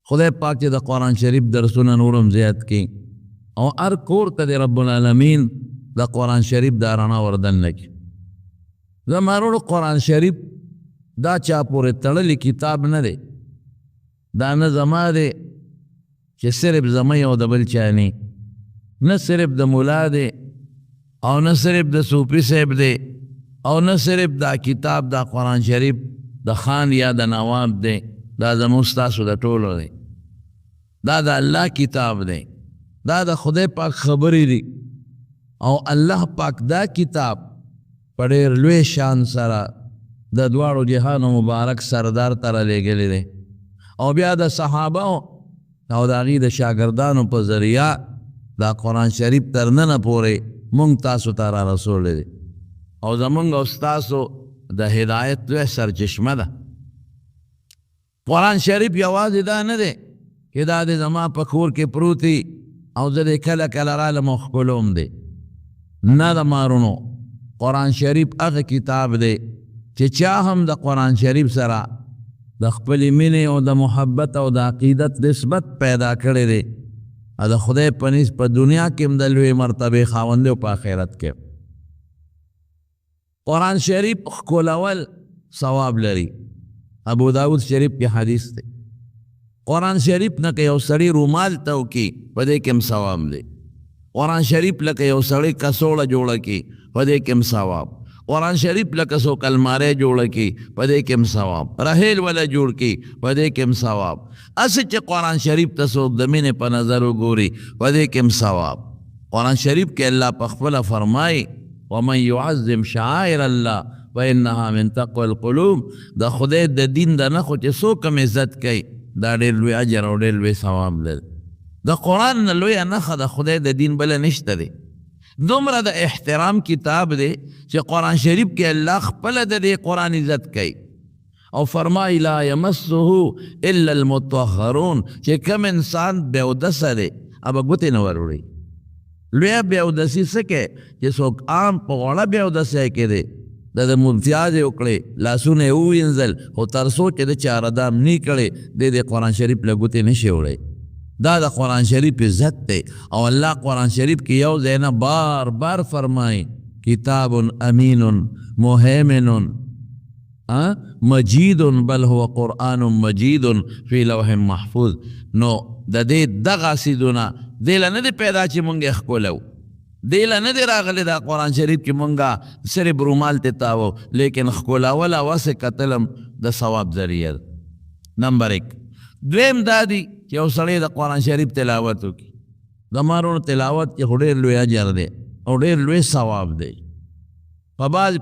خدای پاک چې د قرآن شریف درسونه نورم زیات کړي او هر کور ته د رب العالمین د قرآن شریف دا رڼا وردننه کړي. زما وروڼو قرآن شریف دا چا پورې تړلی کتاب نه دی، دا نه زما دی چې صرف زما یو د بل چا نه صرف د ملا دی او نه صرف د صوفي صاحب دی او نه صرف دا کتاب دا قرآن شریف د خان یا د نواب دی، دا زموږ ستاسو د ټولو دی، دا د الله کتاب دی، دا د خدای پاک خبرې دي او الله پاک دا کتاب په ډېر لوی شان سره د دواړو جهانو مبارک سردار ته رالیږلی دی او بیا د صحابه او د هغې د شاګردانو په ذریعه دا قرآن شریف تر ننه پورې مونږ تاسو ته را رسولی دی او زمونږ او ستاسو د هدایت لوی سرچشمه ده. قرآن شریف یوازې دا نه دی چې دا د زما په کور کې پروتي او زه د کله کله رالم او ښکلوم دی، نه د مارونو. قرآن شریف هغه کتاب دی چې چا هم د قرآن شریف سره د خپلې مینې او د محبت او د عقیدت نسبت پیدا کړی دی او د خدای په نس په دنیا کې هم د لوی مرتبې خاوند دی او په آخرت کې. قرآن شریف ښکلول ثواب لري. ابو داود شریف کې حدیث دی، قرآن شریف نه که یو سړی رومال تو کړي په دې کې هم ثواب دی. قرآن شریف لکه یو سړی کڅوړه جوړه کړي په دې کې هم ثواب. قرآن شریف لکه څوک الماری جوړه کړي په دې کې هم ثواب. رحیل ولا جوړ کړي په دې کې هم ثواب. اسې چې قرآن شریف ته څوک د مینې په نظر وګوري په دې کې هم ثواب. قرآن شریف کې الله په خپله فرمایي ومن يعظم شعائر الله فإنها من تقوى القلوب. د خدای د دین د نښو چې څوک هم عزت کوي دا ډېر لوی اجر او ډېر لوی ثواب لري. د قرآن نه لویه نښه د خدای د دین بله نشته دی. دومره د احترام کتاب دی چې قرآن شریف کې الله خپله د دې قرآن عزت کوي او فرمایي لا یمسه الا المطهرون چې کم انسان بیودسه دی ابه ګوتې نه وروړي. لویه بیودسي څه کوي چې څوک عام په غوړه بیودسۍ کې دی د ممتیازې وکړې لاسونه یې ووینځل خو تر څو چې د چا ردام نه کړی د قرآن شریف له ګوتې نشي وړی. دا د قرآن شریف عزت دی او الله قرآن شریف کې یو ځای نه بار بار فرمایي کتاب امین مهیمن مجید بل هو قرآن مجید فی لوح محفوظ. نو د دې دغه سیدونه دې له نه دی پیدا چې مونږ یې ښکلو، دې له نه دی راغلی دا قرآن شریف کې مونږه صرف رومال ته تاوو لیکن ښکلول او هسې کتلم د ثواب ذریعه ده. نمبر 1. دویم دا دی چې یو سړی د قرآن شریف تلاوت وکړي. د مارونو تلاوت کې خو ډېر لوی اجر دی او ډېر لوی ثواب دی.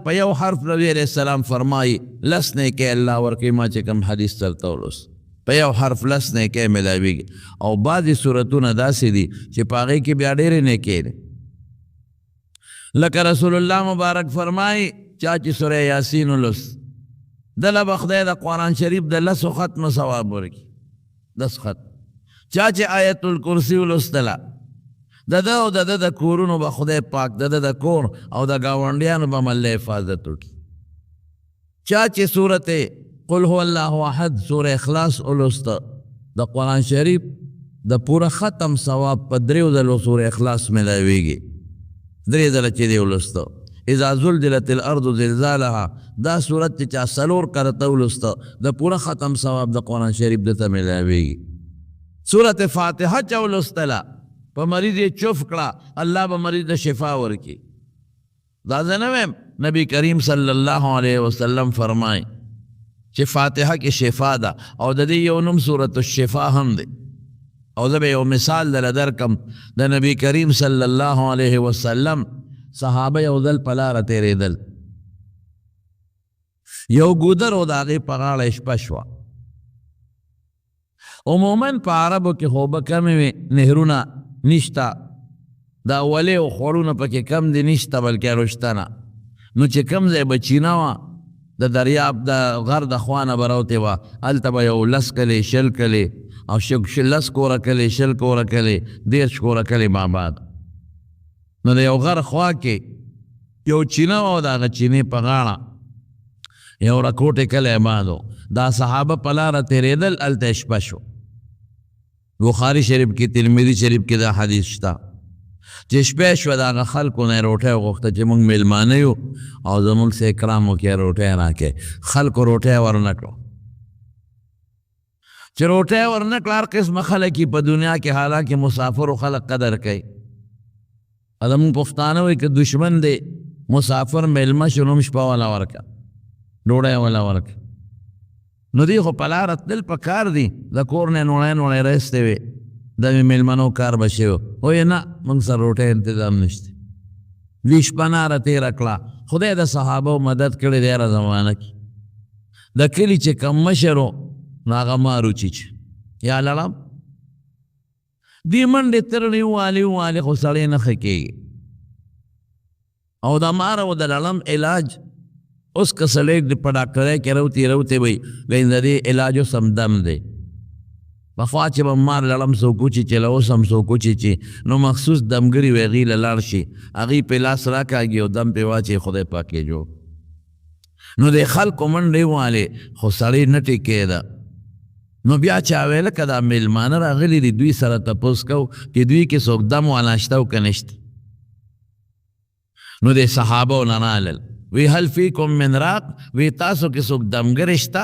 په یو حرف نبی علیہ السلام فرمایي لس نیکۍ الله ورکوي. ما چې کوم حدیث درته ولوست په یو حرف لس نیکۍ میلاویږي او بعضې صورتونه داسې دي چې په هغې کې بیا ډېرې نیکۍ دي. لکه رسول الله مبارک فرمایي چا چې سوره یاسین ولوست دله به خدای د قرآن شریف د لسو ختمو ثواب ورکړي. 10 ختم. چا چې آیت الکرسی ولوستله د ده او د ده د کورونو به خدای پاک د ده د کور او د ګاونډیانو به مله حفاظت وکړي. چا چې صورت قل هو الله احد سوره اخلاص ولوسته د قرآن شریف د پوره ختم ثواب په 3 ځلو سوره اخلاص میلاویږي. 3 ځله چې دی ولوسته اذا زلزلت الارض زلزالها دا صورت چې چا 4 کرته ولوسته د پوره ختم ثواب د قرآن شریف دته میلاویږي. سورت فاتحه چا ولوستله په مریض یې چوف کړه الله به مریض د شفا ورکړي. دا زه نه وایم، نبی کریم صلی الله علیه وسلم فرمایي چې فاتحه کې شفا ده او د دې یو نوم سورت الشفا هم دی. او زه به یو مثال دله درکم. د نبی کریم صلی الله علیه وسلم صحابه یو ځل په لاره تېرېدل، یو ګودر او د هغې په غاړه شپه شوه. عموماً په عربو کې خو به کمې وي نهرونه نشته، دا ولې او خوړونه پکې کم دي نشته بلکې رشتنه. نو چې کم ځای به چینه وه د دریاب د غر د خوا نه به راوتې وه هلته به یو 10 کلې 10 کلې او 10 کوره کلې 10 کوره کلې 10 کوره کلې ماباد. نو د یو غر خوا کې یو چینه وه او د هغه چینې په غاړه یو رکوټې کلی آباد و. دا صحابه په لاره تېرېدل هلته شپه شو. بخاری شریف کی ترمذی شریف کی دا حدیث شتا چې شپې شوه د هغه خلکو نه یې روټۍ وغوښته چې موږ میلمانه یو او زموږ سه اکرام وکړې روټۍ راکړې خلکو روټۍ ورنه کړو چې روټۍ ورنه کړه هر قسمه خلک په دنیا کې حالانکه مسافرو خلک قدر کوي زموږ پښتانه وایي که دشمن دی مسافر میلمه شو نو شپه والا ورکړه ډوډۍ والا ورکړه نو دی خو په لاره تلل پکار دي د کور نه نوړی نوړی رایستې وې د میلمنو کار به شوی وایي نه موږ سره روټۍ انتظام نشته دوی شپه ناره تېره کړه خدای د صحابو مدد کړی دی هره زمانه کې د کلي چې کم مشر و نو هغه مار وچیچ یا لړم دې منډې ترړې والې خو سړی نه ښه کېږي او د مار او د لړم علاج اوس که سړی په ډاکټرۍ کې روتې وایي د دې علاج اوس هم دم دی پخوا چې به مار لړم څوک وچیچل اوس هم څوک وچیچي نو مخصوص دمګري وي هغې له لاړ شي هغې پې لاس راکاږي او دم پې واچوي خدای پاک یې جوړ نو د خلکو منډې والې خو سړی نه ټیکېده نو بیا چا ویله که دا میلمانه راغلي دي دوی سره تپوس کوو چې دوی کې څوک دم والا شته او که نشته نو د صحابو نه رالل وی هل فیکم من راق وی تاسو کې څوک دمګرې شته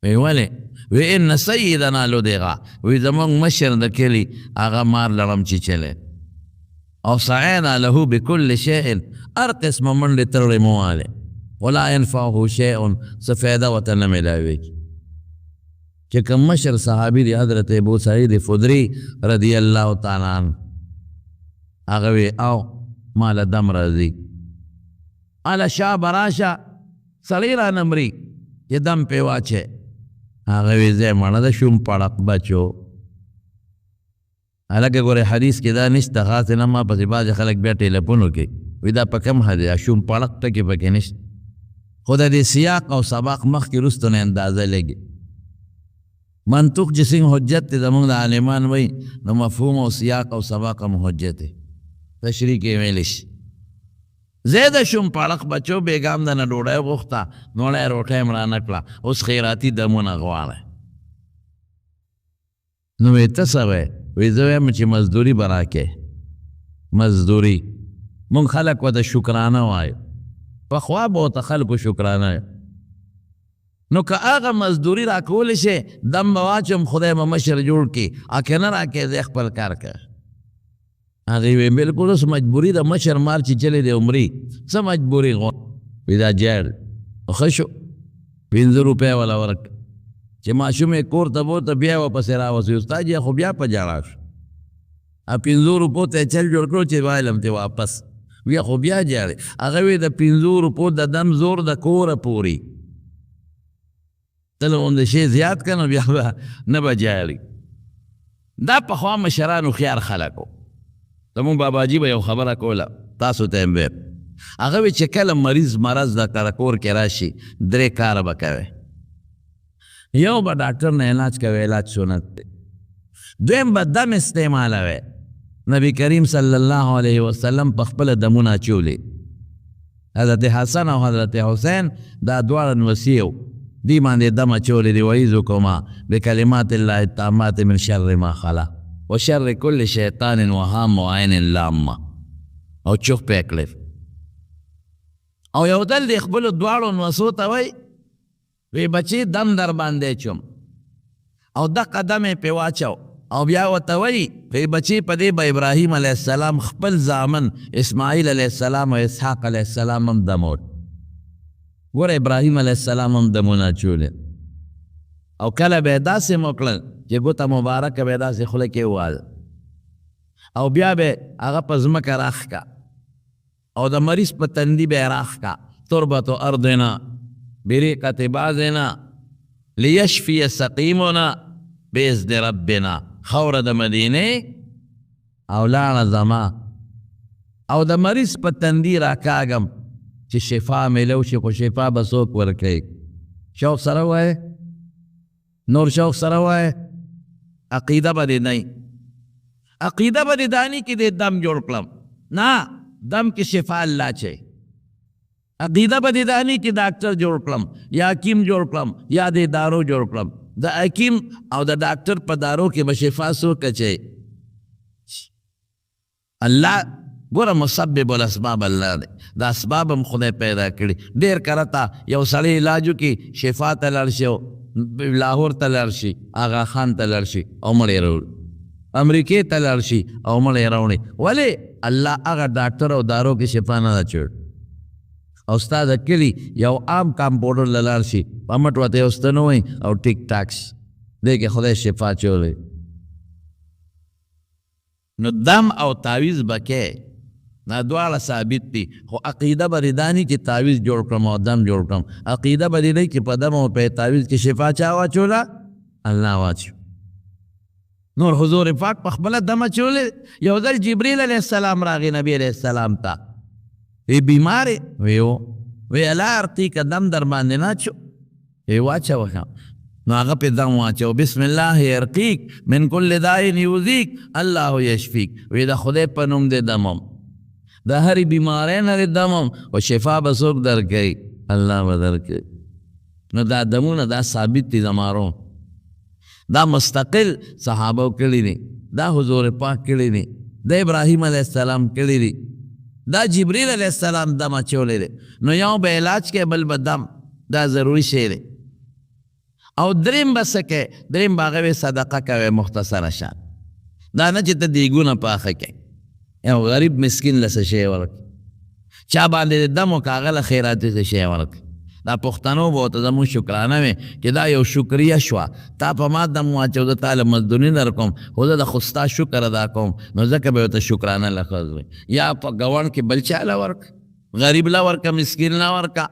وی ولې وی ان سیدنا لدغه وی زموږ مشر د کلي هغه مار لړم چیچلی او سعینا له بکل شیء هر قسمه منډې ترړې مو والې ولا ینفعه شیء څه فایده ورته نه میلاویږي چې کوم مشر صحابي دی حضرت ابو سعید خدري رضی الله تعالی عنه هغه وی او مال دم راځي اله شاه براشه سړی را نمري چې دم پې واچې هغه وی زه مړه د شوم پړق بچو هلکه ګورې حدیث کې دا نشته خاص نه ما پسې بعضې خلک بیا ټیلیفون وکړي وی دا په کوم حدیث شوم پړق ټکې پکې نشته خو د دې سیاق او سباق مخکې وروسته نه اندازه لګي منطق چې څنګه حجت دی زموږ د عالمان وایي نو مفهوم او سیاق او سباق هم حجت دی تشریح کې ویلی شي زیده شوم پړق بچو بیګام د نه ډوډۍ غوښته نوړی روټۍ م رانه کړه اوس خیراتي دمونه غواړی نو وی ته څه وی وی زه وایم چې مزدوري به راکې مزدوري مونږ خلک ورته شکرانه وایو پخوا به ورته خلکو شکرانه نو که هغه مزدوري راکولی شي دم به واچوم خدای به مشر جوړ کړي که نه راکې زه خپل کار کوه هغې وی بلکل اوس مجبوري د مشر مار چې چلی دی عمري څه مجبوري وی دا جاړ ښه شو 5 روپۍ والا ورکړه چې ماشوم یې کور ته بوته بیا واپسې راوسي استاد یې خو بیا په جاړه شو 5 روپو ته یې چل جوړ کړو چې وایلم ته واپس بیا خو بیا جاړې هغه وی د 5 روپو د دم زور د کوره پوري ته له غوندې شی زیات که نو بیا به نه به جاړي دا پخوا مشرانو خیار خلکو زموږ باباجي به یو خبره کوله تاسو ته یم هغه وی چې کله مریض مرض د کور کې راشي 3 کاره به کوي یو به ډاکټر نه علاج کوي علاج سنت دی دویم به دم استعمالوي نبی کریم صلی الله علیه وسلم په خپله دمونه اچولي حضرت حسن او حضرت حسین دا دواړه نوسي و دی باندې دم اچولی دی وعیذکما بکلمات الله التامات من شر ما خلا وشر كل شیطان وهام وعین لامه او چوخ پیکلف او یو دل دی خپلو دواړو نوسو ته وی وی بچی دم در باندې چوم او دقه دم یې پې واچو او بیا ورته وی وی بچی په دې به ابراهیم علیه السلام خپل زامن اسماعیل علیه السلام او اسحاق علیه السلام هم دمول ګوره ابراهیم علیه السلام هم دمونه اچولې او کله به یې داسې موکړل چې ګوته مبارکه به یې داسې خوله کې ووال او بیا به هغه په ځمکه راښکه او د مریض په تندي به یې راښکه تربت ارضنا بریقة بعضنا لیشفی سقیمنا باذن ربنا خوره د مدینې او لاړه زما او د مریض په تندي راکاږم چې شفا میلو شي خو شفا به څوک ورکوي شوق سره وایې نور شوق سره وایې عقیده به دې نه عقیده به دې دانی کې دې دم جوړ کړم نه دم کې شفا الله چي عقیده به دې دانی کې ډاکټر جوړ کړم یا حکیم جوړ کړم یا دې دارو جوړ کړم د حکیم او د ډاکټر په دارو کې به شفا څوک اچوي؟ الله ګوره مسبب الاسباب الله دی، دا اسباب هم خدای پیدا کړي. ډېر کرته یو سړی علاج وکړي شفا ته لاړ شي او لاهور ته لاړ شي، آغا خان ته لاړ شي او مړ یې راوړي، امریکې ته لاړ شي او مړ یې راوړي. ولې؟ الله هغه ډاکټر او دارو کې شفا نه ده چوړ. او ستا د کلي یو عام کامپاوډر له لاړ شي په مټ ورته یو ستنه وایي او ټیک ټاکس دی کې خدای شفا چولی. نو دم او تعویز به کې دا دواړه ثابت دي، خو عقیده به دا نه چې تعویز جوړ کړم او دم جوړ کړم. عقیده به دې چې په دم او په تعویز کې شفا چا واچوله؟ الله واچو. نور حضور پاک په خپله دم اچولی. یو ځل جبریل علیه السلام راغی نبی علیه السلام ته، وی بیمارې؟ وی الله ارقیک دم در باندې نه اچو؟ وی واچوه. نو هغه پې دم واچو، بسم الله یرقیک من کل داء یؤذیک الله یشفیک. وی د خدای په نوم دې دمم، د هرې بیمارۍ نه دې دمم او شفا به څوک درکوي؟ الله به درکوي. نو دا دمونه دا ثابت دي زمارو، دا مستقل صحابو کړي دي، دا حضور پاک کړي دي، دا ابراهیم علیه السلام کړي دي، دا جبریل علیه السلام دم اچولی دی. نو یو به علاج کې بل به دم، دا ضروري شی دی. او دریم به څه کوې؟ دریم به هغه صدقه کوې مختصره شان، دا نه چې ته دیګونه پاخه کوې، یو غریب مسکین له څه شی ورکړې، چا باندې دم وکړه هغه له خیراتي څه شی ورکړې. دا پښتنو به ورته زموږ شکرانه وي چې دا یو شکریه شوه، تا په ما دم واچو زه تا له مزدوري در کوم، خو زه د خو ستا شکر ادا کوم، نو ځکه به ورته شکرانه لفظ وي. یا په ګاونډ کې بل چا له ورکړه، غریب له ورکړه، مسکین له ورکړه،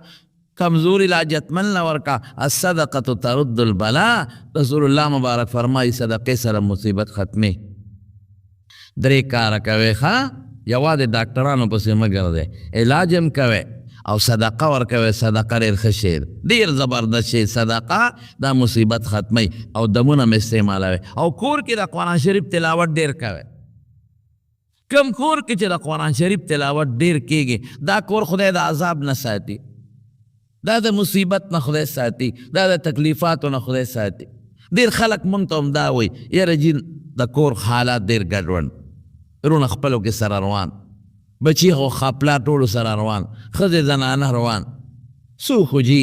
کمزوری لاجتمن له ورکړه. الصدقة ترد البلاء، رسول الله مبارک فرمایي صدقې سره مصیبت ختمې. درې کاره کوئ ښه، یوازې ډاکټرانو پسې مه ګرځئ، علاج هم کوئ او صدقه ورکوي. صدقه ډېر ښه شی دی، ډېر زبردست شی. صدقه دا مصیبت ختموي او دمونه م استعمالوي. او کور کې د قرآن شریف تلاوت ډېر کوي. کم کور کې چې د قرآن شریف تلاوت ډېر کېږي دا کور خدای د عذاب نه ساتي، دا د مصیبت نه خدای ساتي، دا د تکلیفاتو نه خدای ساتي. ډېر خلک مونږ ته هم دا وایي یاره جي د کور حالات ډېر ګډوډ، رونه خپلو کې سره روان، بچی خو خپلا ټولو سره روان، ښځې زنانه روان، څو خو جي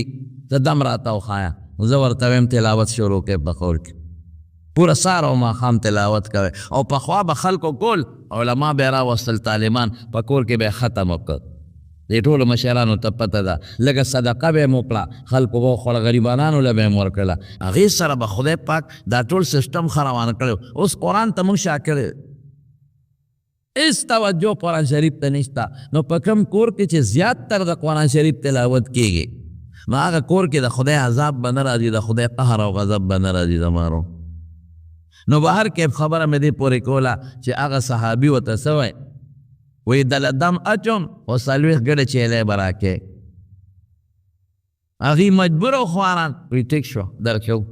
ته دم راته وښایه، زه ورته ویم تلاوت شروع کړئ په کور کې، پوره سهار او ماښام تلاوت کوئ. او پخوا به خلکو کول، علما به یې راوستل طالبان، په کور کې به یې ختم وکړ. دې ټولو مشرانو ته پته ده، لږه صدقه به یې م وکړه، خلکو به وخوړه، غریبانانو له به یې م ورکړله. هغې سره به خدای پاک دا ټول سیسټم ښه روان کړی. اوس قرآن ته موږ شا کړی، اس توجه قرآن شریف ته نشته. نو په کم کور کې چې زیات تر د قرآن شریف تلاوت کېږي، نو هغه کور کې د خدای عذاب به نه راځي، د خدای قهر او غضب به نه راځي زمارو. نو بهر کې خبره مې دې پورې کوله چې هغه صحابي ورته څه وایي، وایي دله دم اچوم او څلوېښت ګډه چیلۍ به راکې. هغې مجبور او خواران وایي ټیک شو درکوو،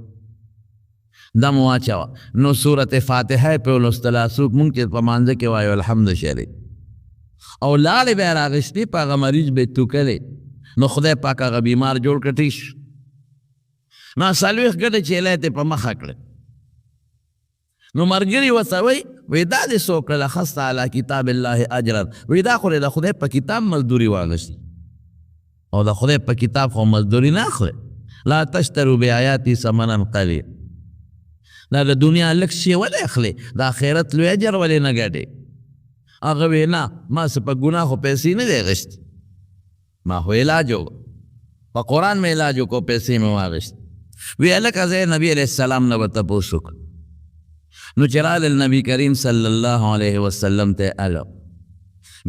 دم واچوه. نو صورت فاتحه پې ولوستله، څوک مونږ چې په مانځه کې وایو الحمد شریف، او لاړې به یې راغېستې، په هغه مریض به یې توکلې، نو خدای پاک هغه بیمار جوړ کړ ټیک شو. نو څلوېښت ګډه چیلۍ ته په مخه کړې. نو ملګري ورته وایي دا دې څه وکړله، اخذت علی کتاب الله اجرا، وایي دا خو د خدای په کتاب مزدوري واخیستې، او د خدای په کتاب خو مزدوري نه اخلي. لا تشتروا بآیاتي ثمنا قلیل، دا د دنیا لږ شی ولې اخلي، د آخرت لوی اجر ولې نه ګټې؟ هغه وی نه ما څه په ګناه خو پیسې نه دی اخیستې، ما خو علاج وکړو، په قرآن مې علاج وکړو، پیسې مې واخیستې. وی هلکه زه نبي علیه السلام نه به تپوس وکړم. نو چې راغلل نبي کریم صلی الله علیه وسلم ته الو،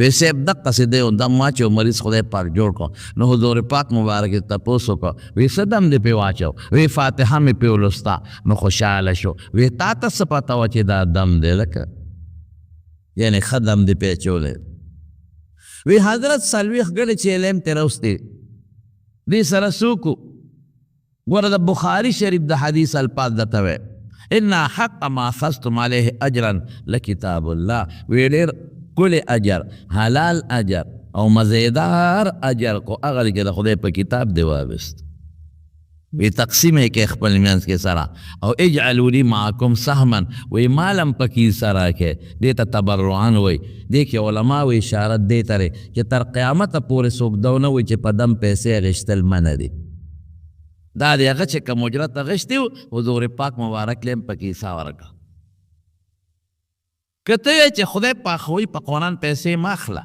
وی صاحب دقسې دی او دم واچو، مریض خدای پاک جوړ کړو. نو حضور پاک مبارک یې تپوس وکړو، وی څه دم دې پې واچو؟ وی فاتحه مې پې ولوسته. نو خوشحاله شو، وی تا ته څه پته وه چې دا دم دی لکه یعنې ښه دم دې پې اچولی؟ وی حضرت څلوېښت ګډې چیلۍ م ترې راوستې، دې سره څوک و؟ ګوره د بخاري شریف د حدیث الفاظ درته وی، ان حق ما اخذتم علیه اجرا لکتاب الله. وی ډېر کل اجر، حلال اجر او مزیدار اجر کو هغه کې د خدای په کتاب دی واغست. وی تقسیم کې خپل منځ کې سره او اجعلوا لي معکم سهما وی مالم پکې سره کې دې ته تبرعان وی دې کې علما وی اشاره دې ترې چې تر قیامت پورې څوک دونه وي چې په دم پیسې اخیستل منع دي دا د هغه چې کوم اجرت اخیستی و حضور پاک مبارک لیم پکې حصه ورکړه که ته یې چې خدای پاخوي په قرآن پیسې مه اخله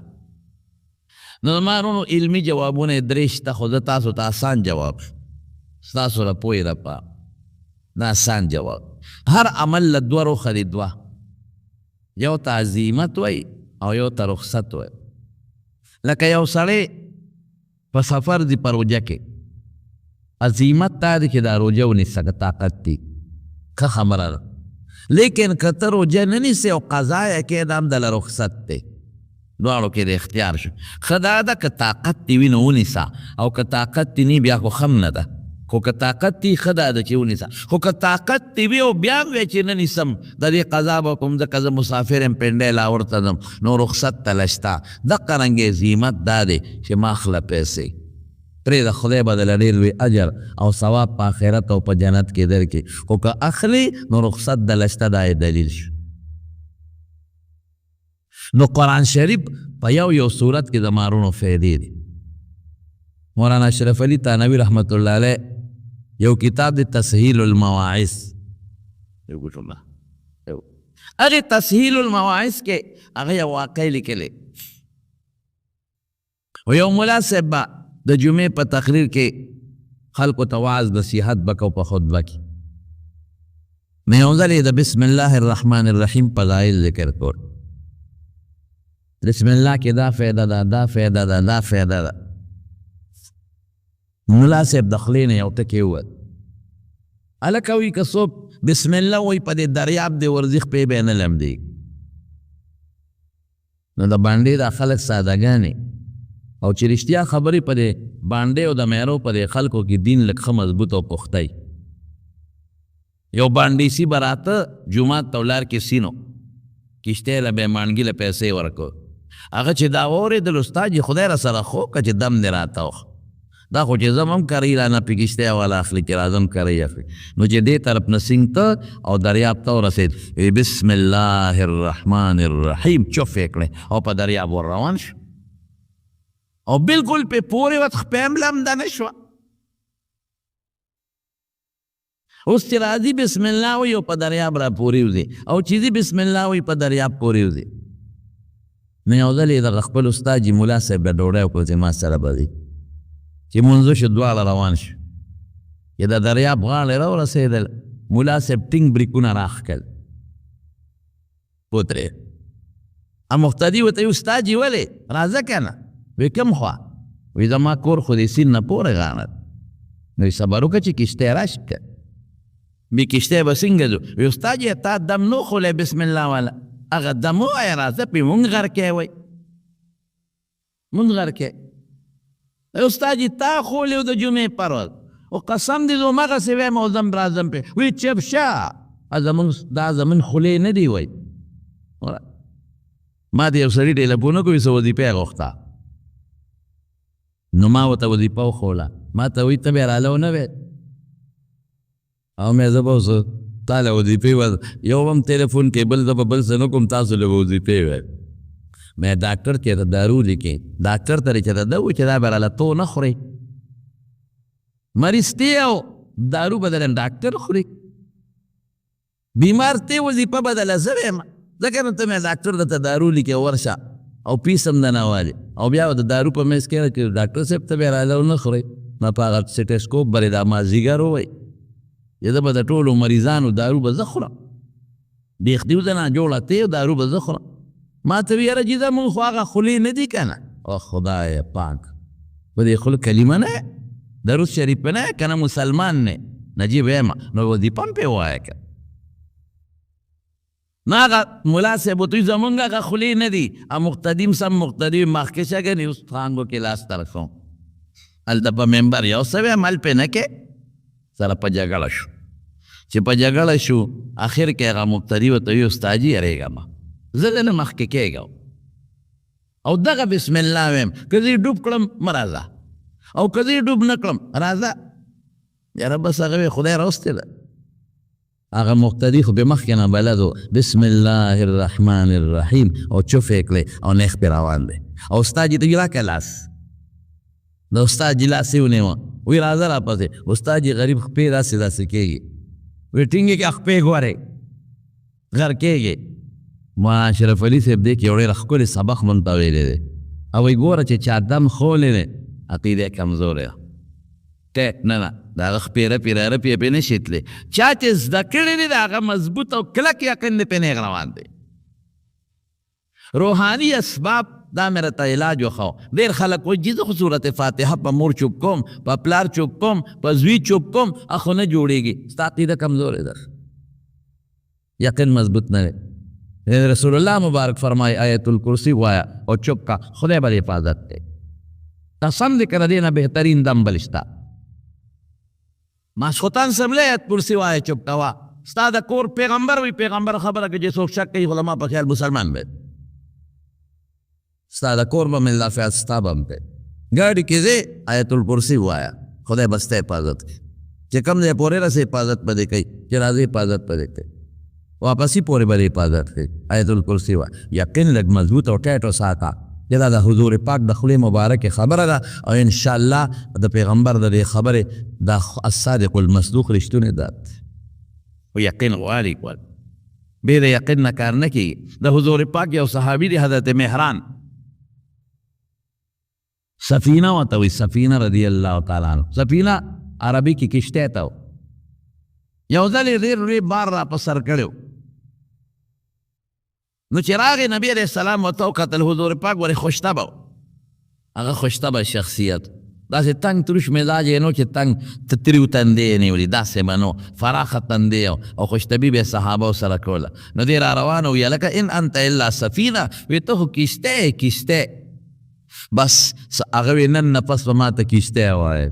نو زما ورونو علمي جوابونه درې شته خو زه تاسو ته آسان جواب ستاسو را پوی را پا دا آسان جواب هر عمل له دوه روخه دي دوه یو ته عزیمت وی او یو ته رخصت وی لکه یو سړی په سفر دی په روجه کې عزیمت تا دی چې دا روجه ونیسه که طاقت دی ښه خبره ده لیکن که ته روجه نه نیسې او قضا یې کې دا هم دله رخصت دی دواړو کې د اختیار شو ښه دا ده که طاقت دې وي نو ونیسه او که طاقت دې نه بیا خو خم نه ده خو که طاقت دې ښه ده چې ونیسه خو که طاقت دې وي او بیا هم وی چې نه نیسم د دې قضا به کوم ځکه زه مسافر یم پنډۍ لاهور ته ځم نو رخصت تله شته دقه رنګې عزیمت دا دی چې ما اخله پیسې پرېږده خدای به دله ډېر لوی اجر او ثواب په آخرت او په جنت کې درکړي خو که اخلي نو رخصت دله شته دا یې دلیل شو نو قرآن شریف په یو صورت کې د مارونو فیدې دي مولانا اشرف علي تانوي رحمت الله علیه یو کتاب دی تسهیل المواعظ هغې تسهیل المواعظ کې هغه یو واقع لیکلی و یو ملا صاحب به د جمعې په تقریر کې خلکو ته وعظ نصیحت به کو په خطبه کې نو یو ځل یې د بسم الله الرحمن الرحیم فضایل ذکر کول بسم الله کې دا فایده ده دا فایده ده دا فایده ده ملا صاحب د خولې نه یو ټکی ووت هلکه وایي که څوک بسم الله وایي په دې دریاب د ورزش پې به یې نه لمدېږي نو د بانډې دا خلک سادهګانې او چې رښتیا خبرې په دې بانډې او د میرو په دې خلکو کې دین لږ ښه مضبوط او پختی یو بانډیسي به راته جومات ته ولاړ کې سینو کشتۍ له به مانګي له پیسې ورکو هغه چې دا واورېدل استاد یې خدای را سره خو که چې دم دې راته وخ دا خو چې زم هم کرۍ رانه پې کشتۍ والا اخلي چې راځم کرۍ اخلي نو چې دې طرف نه سینګ ته او دریاب ته ورسېد بسم الله الرحمن الرحیم چوف یې کړې او په دریاب ور روان شو او بالکل پې پورې وخت خپې هم لمده نه شوه اوس چې راځي بسم الله وایي او په دریاب را پورې وځي او چې ځي بسم الله وایي په دریاب پورې وځي نو یو ځل یې دغه خپل استاد جي ملا صاحب له ډوډۍ وکړو چې ما سره به ځي چې مونځو شو دواړه روان شو چې د دریاب غاړې راورسېدل ملا صاحب ټینګ بریکونه راښکل ودرېد مقتدي ورته وایي استاد جي ولې راځه که نه وی کوم خوا وی زما کور خو دې سیند نه پورې غاړه نو صبر وکړه چې کشتۍ راشي که بې کشتۍ به څنګه ځو وی استاد جي تا دم نو خولی بسم الله والا هغه دم ووایه راځه پې مونږ غر کې وی مونږ غر کې استاد جي تا خولی و د جمعې پر ورځ او قسم دې زه همغسې وایم او زم راځم پې وی چپ شه دا زمون خولې نه دی وی ما د یو سړي ټیلیفون وکړو څه وظیفه یې غوښته نو ما ورته وظیفه وښوله ما ته وایي ته بیا راله ونه وې او مې زه به اوس تا له وظیفې یو هم ټیلیفون کې بل زه به بل څه نه کوم تاسو له به وظیفې وې مې ډاکټر چې ته دارو لیکې ډاکټر ته چې ته ده وایي چې دا به راله تو نه خورې مریض تی او دارو بدله ډاکټر خوري بیمار تی وظیفه بدله زه ویم ځکه نو ته مې ډاکټر درته دارو لیکې ورشه او پیس هم نه والي او بیا د دارو په میز کې چې ډاکټر صاحب ته بیا راله ونه خورئ ما په هغه سټیسکوپ باندې دا مازدیګر ووایي چې زه به د ټولو مریضانو دارو به زه خورم بیخي زه ناجوړه تی دارو به زه خورم ما ته ویې یاره جي زمونږ خو هغه خولې نه دي که نه او خدای پاک په دې خولو کلمه نه درود شریف نه که نه مسلمان نه نجیب یم نو وظیفه هم پې ووایه که نه هغه ملا صاحب ورته وایي زمونږ هغه خولې نه دي مقتدي سم مقتدي مخکې شه ګنې اوس څانګو کې لاس ته رسوم هلته په ممبر یو څه ویم هل پې نه کې سره په جګړه شو چې په جګړه شو اخر کې هغه مقتدي ورته وایي استاد جي یارېږه ما زه دې نه مخکې کېږم او دغه بسم الله ویم که زه یې ډوب کړم مه راځه او که زه یې ډوب نه کړم راځه یاره بس هغه خدای راوستې ده هغه مقتدي خو به مخکې نه بلد و بسم الله الرحمن الرحیم او چوف یې کړې او نیخ پې روان دی او استاد جي ته وي راکړه لاس د استاد جي لاس یې ونیوه وی راځه راپسې استاد جي غریب خپې داسې داسې کېږي وی ټینګې کې خپې ګورئ غر کېږي مولانا اشرف علي صاحب دی کې یو ډېر ښکلی سبق مونږ ته ویلی دی او وی ګوره چې چا دم خولی دی عقیده یې کمزوری ده ټیک نه نه د هغه خپې رپې رپې پې نشي تللی چا چې زده کړی دی د هغه مضبوط او کلک یقین دی پې نیغ روان دی روحاني اسباب دا مې راته علاج وښو ډېر خلک وایي چې زه خو صورت فاتحه په مور چوپ کوم په پلار چوپ کوم په زوی چوپ کوم اخو نه جوړېږي ستا عقیده کمزوری ده یقین مضبوط نه دی رسول الله مبارک فرمایي آیت الکرسی وایا او چوپ کا خدای به حفاظت دی قسم دی که د دې نه بهترین دم بل شته ماسخوتن سملی آیت کرسی وایا چوپ کوا ستا د کور پیغمبر وي پیغمبر خبره که چې څوک شک کوي خو زما په خیال مسلمان دی ستا د کور به مې الله فیاض ستا به هم دی ګاډي کې ځې آیت الکرسی وایا خدای به ستا حفاظت کوي چې کوم ځای پورې رسې حفاظت به دې کوي چې راځي حفاظت به دې کوي واپسی پورې به حفاظت کوي آیت الکرسی وایه یقین لږ مضبوط او ټیټ وساته چې دا د حضور پاک د خولې مبارکې خبره ده او انشاءالله د پیغمبر د دې خبرې دا الصادق المصدوق رښتونی ذات خو یقین غواړي کول بې د یقین نه کار نه کېږي د حضور پاک یو صحابي دی حضرت مهران سفینه ورته وایي سفینه رضی الله تعالی عنه سفینه عربي کې کشتی ته یو ځل یې ډېر لوی بار را په سر کړی نو چې راغی نبی علیه السلام ورته وکتل حضور پاک ورې خوشطبه و هغه خوشطبه شخصیت داسې تنګ تروش مزاج یې نو چې تنګ تریو تندې یې نیولي داسې به نو فراخه تندې او خوشطبي به یې صحابو سره کوله نو دې را روانه ویه لکه ان انت الا سفینه وی ته خو کشتی کشتی بس هغه وی نن نفس به ما ته کشتی وایې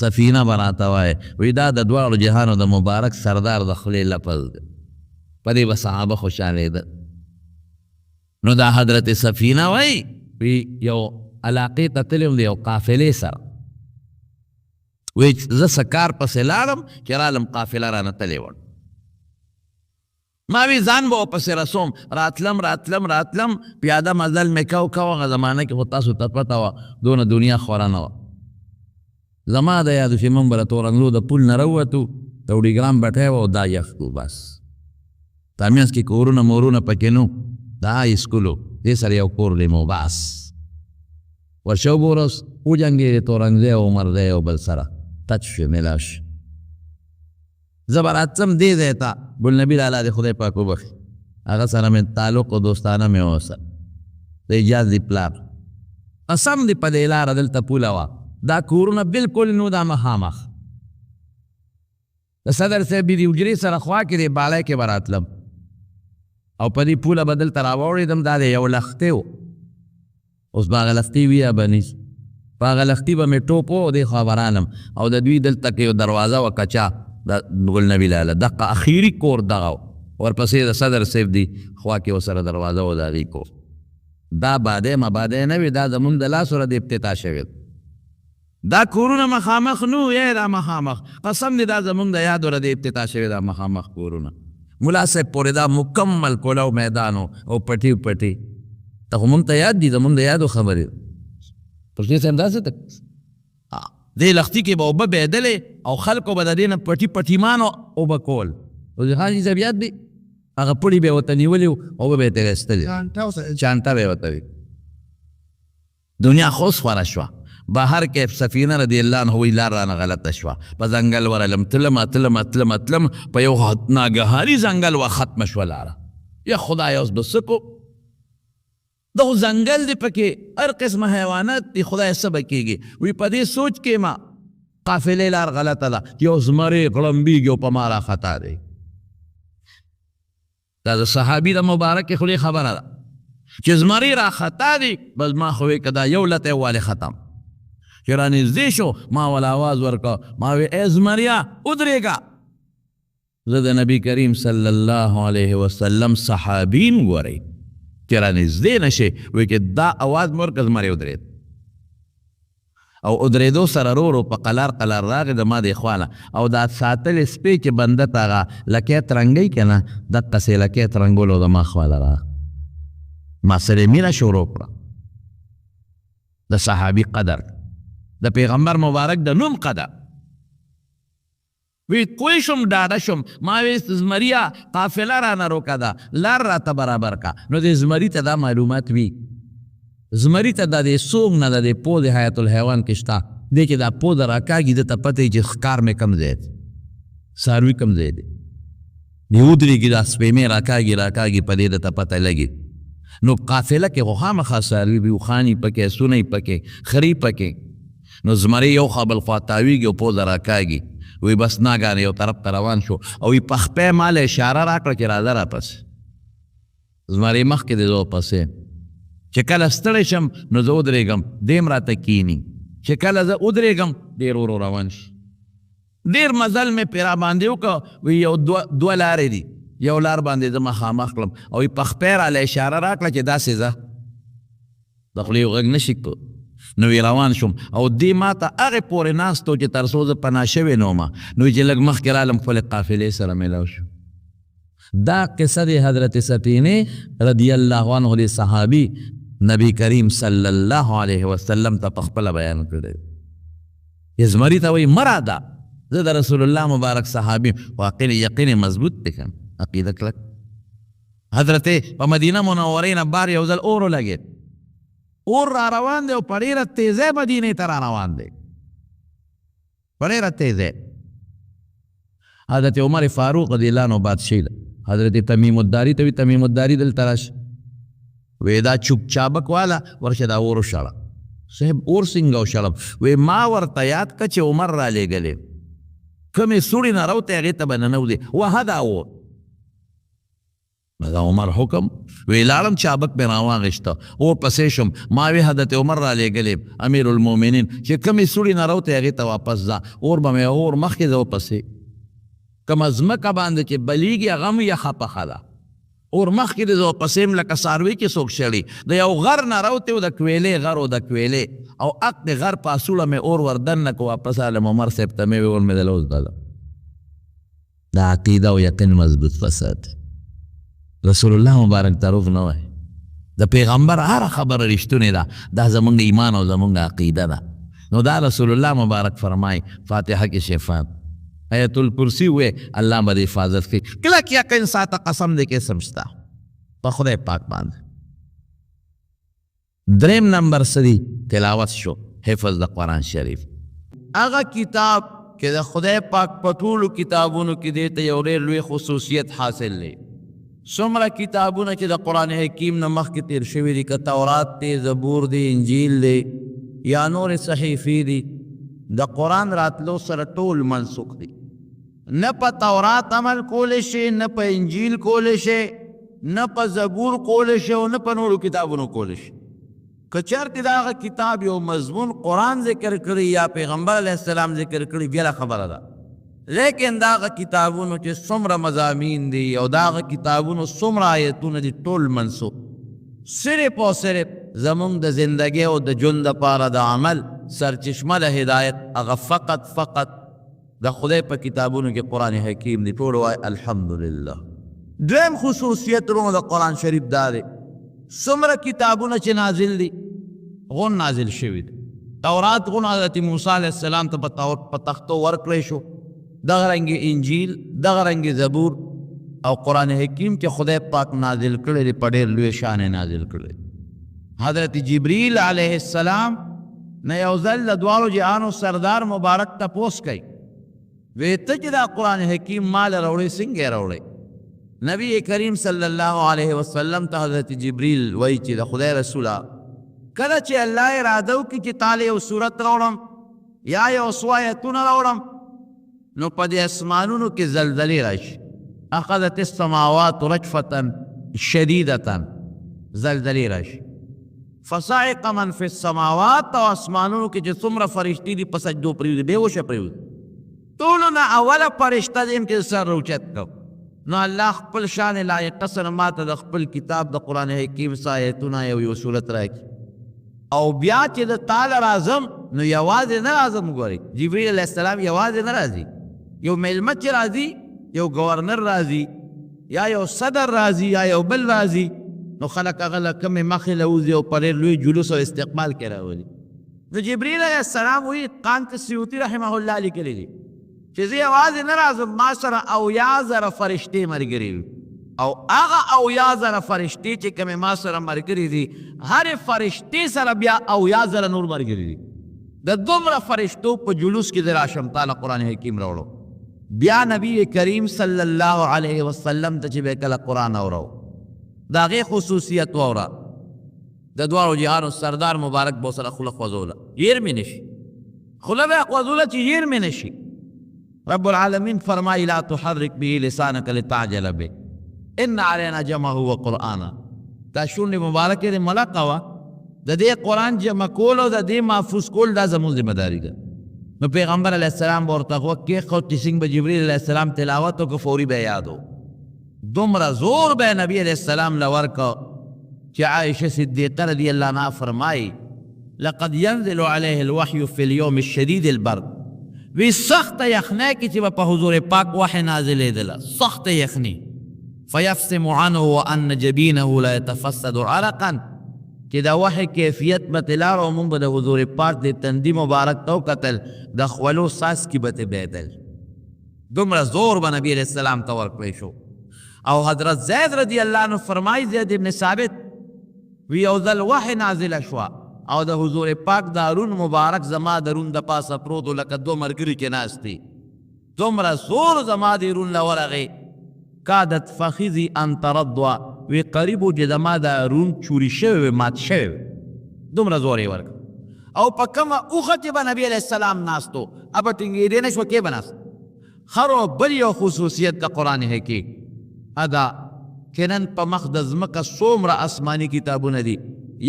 سفینه به راته وایې وی دا د دواړو جهانو د مبارک سردار د خولې لفظ دی په دې به صحابه خوشحالېدل نو دا حضرت سفینه وای وی یو علاقې ته تللی وم د یو قافلې سره وی زه څه کار پسې لاړم چې رالم قافله رانه تلې وم ما وی ځان به ورپسې رسوم راتلم پیاده مزل مې کو هغه زمانه کې خو تاسو ته پته وه دونه دنیا خوره نه وه زما د یادو چې موږ به د تورنګلو د پل نه راووتو د وډیګرام بټۍ وه او دا یخ و بس دا منځ کې کورونه مورونه پکې نو دا اسکولو دې سره یو کور دی مو بس ورشه وګوروس وجنګېدې تورنګزی او عمرزی او بل سره ټچ شوې میلاو شو زه به راتلم دې ځای ته ګلنبي لالا دې خدای پاک وبخي هغه سره مې تعلق او دوستانه مې اوسه د اجاز دی پلار قسم دې په دې لاره دلته پوله وه دا کورونه بلکل نو دا مخامخ د صدر صاحب دې حجرې سره خوا کې دی بالی کې به راتلم او په دې پوله به دلته راوړېدم دا د یو لښتې و اوس به هغه لښتې وي یا به نیسي په هغه لښتي به مې ټوپ و دې خوا به رالم او د دوی دلته کې یو دروازه وه کچا د ګلنبي لاله دقه اخیري کور دغه و ورپسې د صدر صاحب دی خوا کې ورسره دروازه و د هغې کور دا بادی مبادی نه وي دا زمونږ د لاس ورته ابتدا شوې دا کورونه مخامخ نو یې دا مخامخ قسم دی دا زمونږ د یاد ورته ابتدا شوې دا مخامخ کورونه ملا صاحب پورې دا مکمل کولو میدانو او پټي پټي ته خو مونږ ته یاد دي زمونږ د یادو خبرې پرشنې صاحب داسې ته دې لښتي کې به اوبه بهېدلې او خلکو به د دې نه پټي پټیمانو اوبه کول وزیر خان صاحب یاد دي هغه پړي به یې ورته نیولي اوبه به یې ترې ایستلې چانټه به یې ورته وي دنیا خو اوس خوره شوه بهر کې سفینه رضی الله عنه وی لار رانه غلطه شوه په ځنګل ورلم تلم په یو ناګهاني ځنګل و ختمه شوه لاره یا خدای اوس به څه کو دغه ځنګل دی پکې هر قسمه حیوانات دي خدای څه به کېږي وی په دې سوچ کې ما قافلې لار غلطه ده یو زمرې غړمبېږي او په ما راخطا دی دا د صحابي د مبارکې خولې خبره ده چې زمرې راخطا دي بس ما خو وی که دا یو لته یې والې ختم چې رانږدې شو ما ولا آواز ورکړه ما وی ای زمریا ودرېږه زه د نبي کریم صلی الله علیه وسلم صحابین ګورئ چې رانږدې نه شي وی چې دا آواز مې ورکړه زمری ودرېد او ادریدو سره رورو په قلار قلار راغی د ما د خواله او دا ساتل سپی چې بنده ته هغه لکۍ ترنګی که نه دقسې لکۍ ترنګولو د ما خواله راغی ما سره مینه شروع کړه د صحابي قدر د پیغمبر مبارک د نوم قدر وی کوی شم ډاډه شم ما وی زمریا قافله رانه روکه ده لار راته برابر کا نو د زمري ته دا معلومات وي زمري ته دا د سوګ نه د پو د حیات الحیوان کې شته دی چې دا پو د راکاږي د ته پته چې ښکار مې کم ځای دی څاروي کم ځای دی دی ودرېږي دا سپی مې راکاږي په دې د ته پته لګي نو قافله کې خو خامخا څاروي وي اوښاني پکې اسونه پکې خري پکې نو زمري یو خوا بل خوا تاویږي او پوزه راکاږي وی بس ناګانې یو طرف ته روان شو او وی په خپې ماله اشاره راکړه چې راځه راپسې زمري مخکې د زه پسې چې کله ستړی شم نو زه ودرېږم دیم راته کیني چې کله زه ودرېږم ډېر ورو روان شي ډېر مزل مې پرې راباندې وکړه وی یو دوه لارې دي یو لار باندې زه مخامخ کړم او وی په خپې راله اشاره راکړه چې داسې ځه د خولې یو غږ نه شي نو وی روان شم او دی ما ته هغې پورې ناست و چې تر څو زه پناه شوی نه وم نو چې لږ مخکې رالم خپلې قافلې سره میلاو شو دا قصه د حضرت سفینې رضی الله عنه د صحابي نبی کریم صلی الله علیه وسلم ته په خپله بیان کړی زمري ته وایي مه راځه زه د رسول الله مبارک صحابي واقع یقین مضبوط دی که عقیده کلک حضرت په مدینه منورې نه بار یو ځل اور ولګېد اور را روان دی او په ډېره تیزۍ مدینې ته را روان دی په ډېره تیزۍ حضرت عمر فاروق رضی الله عنه بادشاهي ده حضرت تمیم الداري ته وي تمیم الداري دلته راشه وی دا چوب چابک والا ورشه دا اور وشړه صاحب اور څنګه وشړم وی ما ورته یاد که چې عمر را لېږلې کومې سوړې نه راوتې هغې ته به ننوځې وهه دا اور دا عمر حکم وی لاړم چابک مې راواغېسته اور پسې شم ما وی حضرت عمر را لېږلې امیر المؤمنین چې کومې سوړې نه راوتې هغې ته واپس ځه اور به مې اور مخکې ځه ورپسې کومه ځمکه باندې چې بلیږي هغه هم یخه پخه ده اور مخکې د زه ورپسې م لکه څاروي چې څوک شړي د یو غر نه راوتې و د کویلې غر و د کویلې او اق د غر پاسوړه مې اور وردننه که واپس عالم عمر صاحب ته مې ویل مې دله اوس دله دا عقیده او یقین مضبوط فساد رسول الله مبارک دروغ نه وای د پیغمبر هره خبره رښتونې ده دا زمونږ ایمان او زمونږ عقیده ده نو دا رسول الله مبارک فرمای فاتحه کې شفا آیت الکرسی وې الله به د حفاظت کوي کلک یقین ساته قسم دې کې سمجھتا په خدای پاک باندې دریم نمبر سدي تلاوت شو حفظ د قرآن شریف هغه کتاب کې د خدای پاک په ټولو کتابونو کې دې ته یو ډېر لوی خصوصیت حاصل دی څومره کتابونه چې د قرآن حکیم نه مخکې تیر شوي دي که تورات دی زبور دی انجیل دی یا نور صحیفې دي د قرآن راتلو سره ټول منسوخ دي نه په تورات عمل کولی شي نه په انجیل کولی شي نه په زبور کولی شي او نه په نورو کتابونو کولی شي که چېرته د هغه کتاب یو مضمون قرآن ذکر کړي یا پیغمبر علیه السلام ذکر کړي بیا خبره ده لیکن دا هغه کتابونو چې څومره مضامین دي او دا هغه کتابونو څومره آیتونه دي ټول منسوخ صرف او صرف زمونږ د زندګۍ او د ژوند دپاره د عمل سرچشمه د هدایت هغه فقط د خدای په کتابونو کې قرآن حکیم دی ټول وایي الحمدلله دویم خصوصیت ورونو د قرآن شریف دا دی څومره کتابونه چې نازل دي غون نازل شوي دي تورات غون حضرت موسی علیه السلام ته په تختو ورکړی شو دغه رنګې انجیل دغه رنګې زبور او قرآن حکیم چې خدای پاک نازل کړی دی په ډېر لوی شان نازل کړی حضرت جبریل علیه السلام نه یو ځل د دواړو جهانو سردار مبارک تپوس کوي وی ته چې دا قرآن حکیم مال راوړی څنګه یې راوړی نبی کریم صلی الله علیه وسلم ته حضرت جبریل وایي چې د خدای رسوله کله چې الله اراده وکړي چې تاله یو صورت راوړم یا یو څو آیتونه راوړم نو په دې اسمانونو کې زلزلې راشي اخذت السماوات رجفة شدیدة زلزلې راشي فصاعق من فی السماوات او اسمانونو کې چې څومره فرشتي دي په سجدو پرېوځي بېهوشه پرېوځي ټولو نه اوله فرشته دې چې سر راوچت کړ نو الله خپل شان لایقه سره ماته د خپل کتاب د قرآن حکیم څه آیتونه یو صورت راکړي او بیا چې د تعالی راځم نو یوازې نه راځم. ګورئ جبریل علیه السلام یوازې نه راځي، یو میلمه چې راځي، یو گورنر راځي یا یو صدر راځي یا یو بل راځي، نو خلک هغه له کومې مخې له وځي او په ډېر لوی جلوس او استقبال کې راولي. نو جبریل علیه السلام وایي قانت سیوطي رحمه الله لیکلی دي چې زه یوازې نه راځم، ما سره 80,000 فرشتې ملګري وي، او هغه 80,000 فرشتې چې کومې ما سره ملګري دي، هرې فرشتې سره بیا 80,000 نور ملګري دي. د دومره فرشتو په جلوس کې د راشم تعالی قرآن حکیم راوړو. بیا نبی کریم صلی الله علیه وسلم ته چې به کله قرآن اورو، د هغې خصوصیت واوره، د دواړو جهانو سردار مبارک به سره خوله خوځوله، ير مې نشي، خوله به یې خوځوله چې ير مې نشي. رب العالمین فرمایي لا تحرک به لسانک لتعجل به ان علینا جمعه وقرآنه. دا شونډې مبارکې د ملقه وه، د دې قرآن جمع کول او د دې محفوظ کول دا زموږ ذمهداري ده. نو پیغمبر علیه السلام به ورته غوږ کېښود چې څنګه به جبریل علیه السلام تلاوت وکړو، فوري به یاد و. دومره زور به نبی علیه السلام له ورکړه چې عایشه صدیقه رضی الله عنها فرمایي لقد ينزل عليه الوحي في اليوم الشديد البرد. وی سخت یخنۍ کې چې به په حضور پاک وحی نازلېدله، سخت یخني. فیفصم عنه وان جبینه لا يتفسد عرقا، چې دا وحی کیفیت به تلار او مونږ به د حضور پاک د تندي مبارک ته وکتل، د خولو څاڅکي به ترې بهېدل. دومره زور به نبي علیه السلام ته ورکړی شو. او حضرت زید رضی الله عنه فرمایي زید ابن ثابت وی یو ځل وحی نازله شوه او د حضور پاک دارون مبارک زما درون د پاسه پروت و لکه دو ملګري کې ناست دي. دومره زور زما د رون له ورغې کادت فخذي ان ترضوا، وی قریب و چې زما د رون چوري شوی وی، مات شوی وی. دومره زور یې ورکړ. او په کومه اوښه چې به نبي علیه السلام ناست و، ابه ټینګېدی نه شوه، کې به ناست. خرو بل یو خصوصیت د قرآن حکیم ادا چې نن په مخ د ځمکه څومره آسماني کتابونه دي،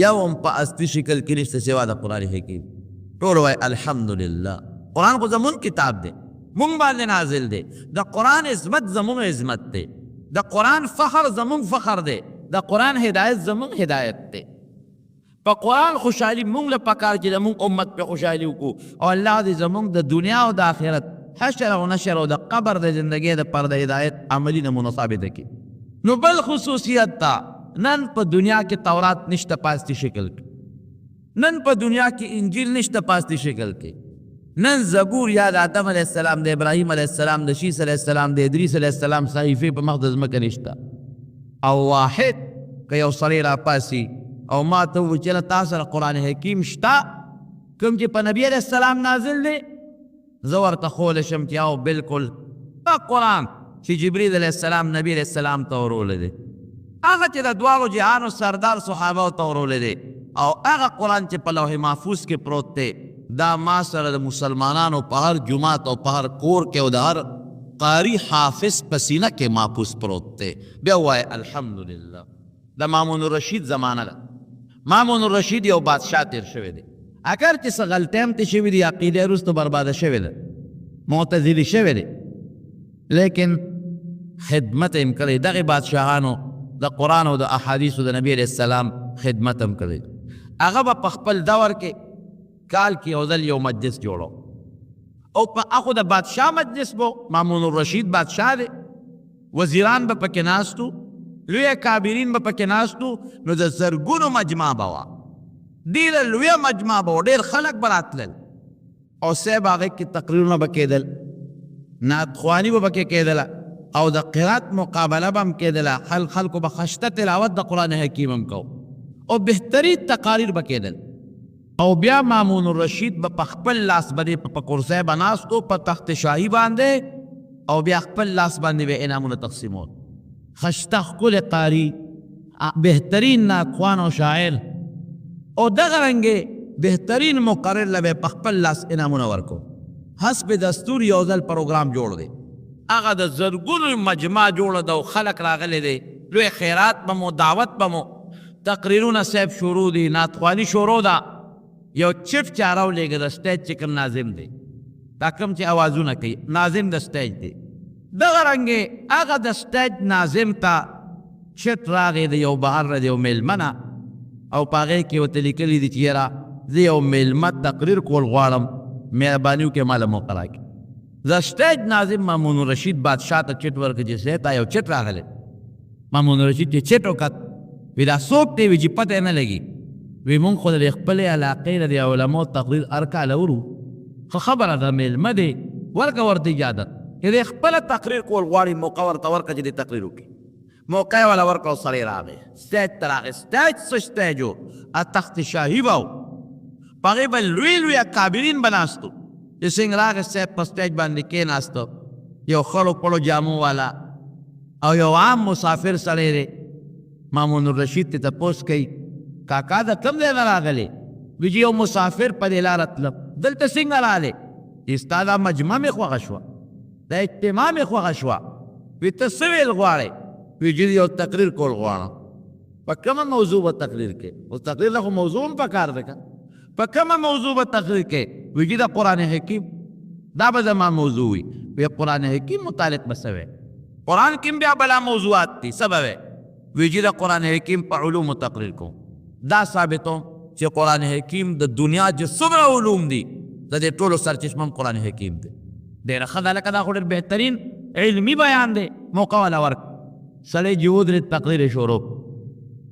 یو هم په اصلي شکل کې نشته سوا د قرآن حکیم. ټول وایي الحمدلله. قرآن خو زمون کتاب دی، مونږ باندې نازل دی. د قرآن عظمت زمون عظمت دی، د قرآن فخر زمون فخر دی، د قرآن هدایت زمون هدایت دی. په قرآن خوشحالي مونږ له پکار چې د مونږ امت په خوشحالي وکړو، او الله دې زمونږ د دنیا او د آخرت حشر او نشر او د قبر د زندګۍ د پر د هدایت عملي نمونه ثابته کړي. نو بل خصوصیت تا نن په دنیا کې تورات نشته پاستی شکل کې، نن په دنیا کې انجیل نشته پاستی شکل کې، نن زبور یا د آدم علیه السلام، د ابراهیم علیه السلام، د شیس علیه السلام، د ادریس علیه السلام صحیفې په مخ د ځمکه نشته. او واحد که یو سړی راپاسي او ما ته ووایي چې تا سره قرآن حکیم شته کوم چې په نبي علیه السلام نازل دی، زه ورته خولی شم چې او بلکل قرآن چې جبریل علیه السلام نبی علیه السلام ته ورولی دی، هغه چې د دواړو جهانو سردار صحابهو ته ورولی دی، او هغه قرآن چې په لوح محفوظ کې پروت دی، دا ما سره د مسلمانانو په هر جماعت او په هر کور کې او د هر قاری حافظ په سینه کې محفوظ پروت دی. بیا وایي الحمدلله. د مامون الرشید زمانه ده. مامون الرشید یو بادشاه تیر شوی دی، اگر چې څه غلطۍ هم ترې شوي دي، عقیده یې وروسته برباده شوې ده، معتزلي شوی دی، لیکن خدمت هم کړی. دغې بادشاهانو د قرآن او د احادیثو د نبي علیه السلام خدمت هم کړی. هغه به په خپل دور کې کال کې یو ځل یو مجلس جوړو، او په هغو د بادشاه مجلس بو، مامون الرشید بادشاه دی، وزیران به پکې ناستو، لویه کابرین به پکې ناستو، نو د زرګونو مجمع به وه، ډېره لویه مجمع به وه، ډېر خلک به راتلل، او صاحب هغې کې تقریرونه به کېدل، نعتخواني به پکې کېدله، او د قرات مقابله به هم کېدله، خلکو به خشته تلاوت د قرآن حکیم هم کو، او بهترین تقاریر به کېدل. او بیا مامون الرشید به په خپل لاس باندې په کرسۍ به ناست و، په تخت شاهي باندې، او بیا خپل لاس باندې به انعامونه تقسیمول. خشته ښکلی قاري، بهترین نعتخوان او شاعر، او دغه رنګې بهترین مقرر له به په خپل لاس انعامونه ورکو. حسب دستور یو ځل پروګرام جوړ دی، هغه د زرګونو مجمع جوړه ده او خلک راغلی دی، لوی خیرات به مو، دعوت به مو، تقریرونه صاحب شروع دي، نعتخواني شروع ده. یو چیف چې راولېږه د سټیج چې کوم ناظم دی، دا کوم چې اوازونه کوي، ناظم د سټیج دی. دغه رنګې هغه د سټیج ناظم ته چت راغی د یو بهر د یو میلمه نه، او په هغې کې ورته لیکلي دي چې یاره زه یو میلمه تقریر کول غواړم، مهرباني وکړئ ماله موقع راکړي. د سټیج ناظم مامون الرشید بادشاه ته چټ ورکړه چې صاحب تا یو چټ راغلی. مامون الرشید چې چټ وکت وی دا څوک دی؟ وی چې پته یې نه لګي. وی مونږ خو د خپلې علاقې د علماو تقریر هر کال اورو، خو خبره ده میلمه دی ورکه ورته اجازه چې د خپله تقریر کول غواړي، موقع ورته ورکړه چې د تقریر وکړي. موقع یې والا ورکړه او سړی راغی سټیج ته راغی. سټیج څه سټیج و؟ تخت شاهي به و، په هغې به لوی لوی اکابرین به ناستو. چې څنګه راغی صاحب په سټیج باندې کېناستو، یو خړو پړو جامو والا او یو عام مسافر سړی دی. مامون الرشید ته تپوس کوي کاکا د کوم ځای نه راغلی؟ وی چې یو مسافر په دې لاره تلم. دلته څنګه راغلی؟ چې ستا دا مجمع مې خوښه شوه، دا اجتماع مې خوښه شوه. وی ته څه ویل غواړې؟ وی چې یو تقریر کول غواړم. په کومه موضوع به تقریر کې؟ اوس تقریر له خو موضوع هم پکار ده که. په کومه موضوع به تقریر کې؟ وی چې د قرآن حکیم دا به زما موضوع وي. وی قرآن حکیم متعلق به څه وی؟ قرآن کې بیا بلا موضوعات دي، څه به وی؟ وی چې د قرآن حکیم په علومو تقریر کوم. دا ثابتوم چې قرآن حکیم د دنیا چې څومره علوم دي د دې ټولو سرچشمه هم قرآن حکیم دی. ډېره ښه ده، لکه دا خو ډېر بهترین علمي بیان دی. موقع والا ورک سړی چې ودرېد تقریر یې شروع،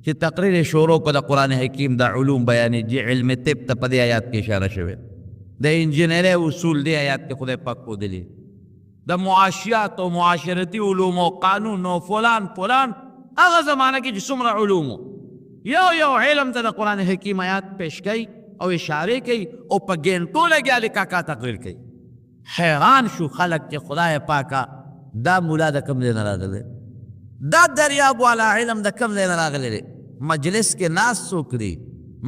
چې تقریر یې شروع کړه د قرآن حکیم د علوم بیانې چې علم طب ته په دې آیات کې اشاره شوې، د انجینرۍ اصول دې آیات کې خدای پاک ښودلي، د معاشیات او معاشرتي علوم او قانون او فلان فلان هغه زمانه کې چې څومره علوم یو علم ته د قرآن حکیم آیات پیش کوي او اشارې کوي او په ګینټو لګیا د کاکا تقریر کوي. حیران شو خلک چې خدای پاکه دا مولا د کوم ځای نه راغلی، دا دریاب والا علم د کوم ځای نه راغلی دی؟ مجلس کې ناست څوک دی؟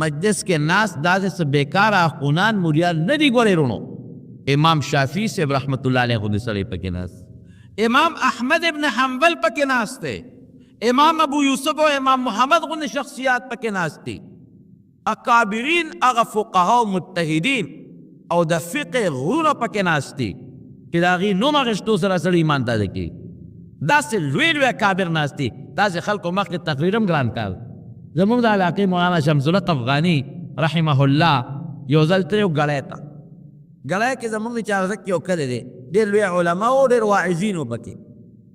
مجلس کې ناست داسې څه بیکاره اخونان مولیان نه دي. ګورې رونو امام شافعي صاحب رحمت الله علیه غوندې سړی پکې ناست، امام احمد ابن حنبل پکې ناست دی، امام ابو یوسف او امام محمد غوندې شخصیات پکې ناست دي. اکابرین هغه فقها او مجتهدین او د فقه غرونه پکې ناست دي چې د هغې نوم اخیستو سره سړی ایمان تازه کوي. داسې لوی لوی اکابر ناست دي. داسې خلکو مخکې تقریر هم ګران کار. زموږ د علاقې مولانا شمس الحق افغاني رحمه الله یو ځل تللی و ګړی ته. ګړی کې زموږ د چارزک یو کلی دی، ډېر لوی علما او ډېر واعظین و پکې.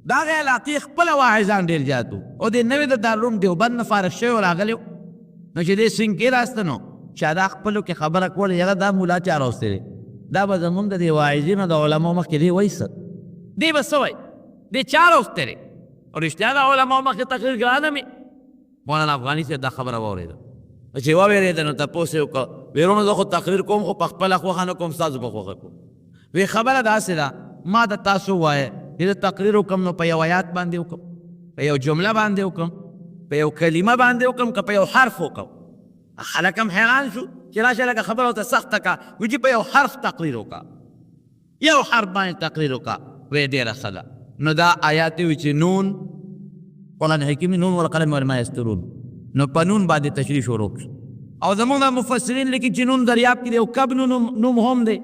د هغې علاقې خپله واعظان ډېر زیات و او د نوې د دارالعلوم دیوبند نه فارغ شوی و راغلی و. نو چې دې سنګ کې راسته نو چې دا خپلو کې خبره کوله یاره دا مولا چا راوستی دی، دا به زموږ د دې واعظینو د علماو مخکې دې وایسه دې به څه وایي؟ دې چا راوستی دی؟ او رښتیا د علماو مخکې تقریر ګرانه مې. مولانا افغاني صاحب دا خبره واورېده، چې واورېده نو تپوس یې وکړه، ویې وروڼو زه خو تقریر کوم خو په خپله خوښه نه کوم، ستاسو په خوښه کوم. وی خبره داسې ده، ما د تاسو ووایه چې د تقریر وکړم نو په یو آیات باندې وکړم، په یو جمله باندې وکړم، په یو کلمه باندې وکړم، که په یو حرف وکړم. خلک هم حیران شو چې راشه لکه خبره ورته سخته کا، وی چې په یو حرف تقریر وکړه، یو حرف باندې تقریر وکړه. وی ډېره ښه ده. نو دا آیات وی چې نون قرآن حکیم نون والقلم وما یسطرون، نو په نون باندې تشریح شروع کړه. او زموږ د مفسرین لیکي چې نون دریاب کې دی او کب نوم هم دی،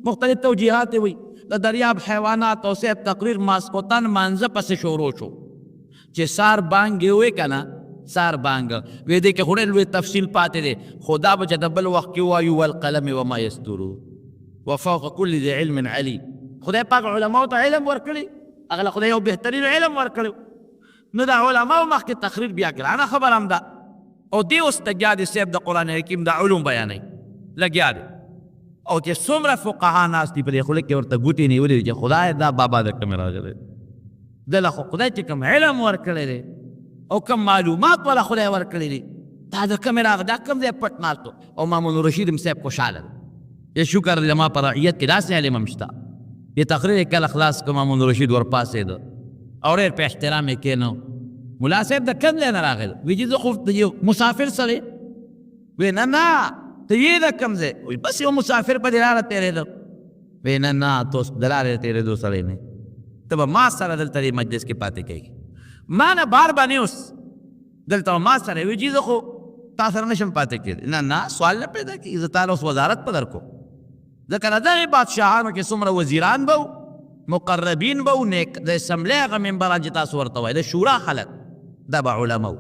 مختلف توجیهات وی. د دریاب حیوانات او صاحب تقریر ماسخوتن مانځه پسې شروع شو چې سار بانګ یې وی که نه، سار بانګ وی دی کې خو ډېر لوی تفصیل پاتې دی، خو دا به چې د بل وخت کې وایو والقلم وما یسطرون وفوق کل ذي علم علیم. خدای پاک علماو ته علم ورکړي، هغه له خدای یو بهترین علم ورکړی. نو د علماو مخکې تقریر بیا ګرانه خبره هم ده. او دې اوس لګیا دی صاحب د قرآن حکیم د علوم بیانوي، لګیا دی. او چې څومره فقها ناست دي په دې خوله کې ورته ګوتې نیولې دي چې خدای دا بابا د کومې راغلی، دله خو خدای چې کوم علم ورکړی دی او کوم معلومات والا خدای ورکړی دی، دا د کومې راغلی، دا کوم ځای پټ ناست و. او مامون الرشید هم صاحب خوشحاله دی، شکر دی ما په رعیت کې داسې علم هم شته. یہ تقریر کله خلاص که مامون الرشید ورپاسېده او ډېر په احترام یې کېنو. ملا صاحب د کوم ځای نه راغلی؟ وی چې زه خو یو مسافر سړی. وی نه نه ته یې د کوم ځای؟ وی بس یو مسافر په دې لاره تېرېده. وی نه نه ته اوس د لارې تېرېدو سړی نه، ته به ما سره دلته دې مجلس کې پاتې کېږي، ما نه بار به نه اوس دلته ما سره. وی چې زه خو تا سره نشم پاتې کېدی. نه نه سوال نه پیدا کېږي، زه تا له اوس وزارت په درکو. ځکه د دغې بادشاهانو کې څومره وزیران به و، مقربین به و، د اسمبلۍ هغه ممبران چې تاسو ورته وایي د شورا خلک، دا به علما و،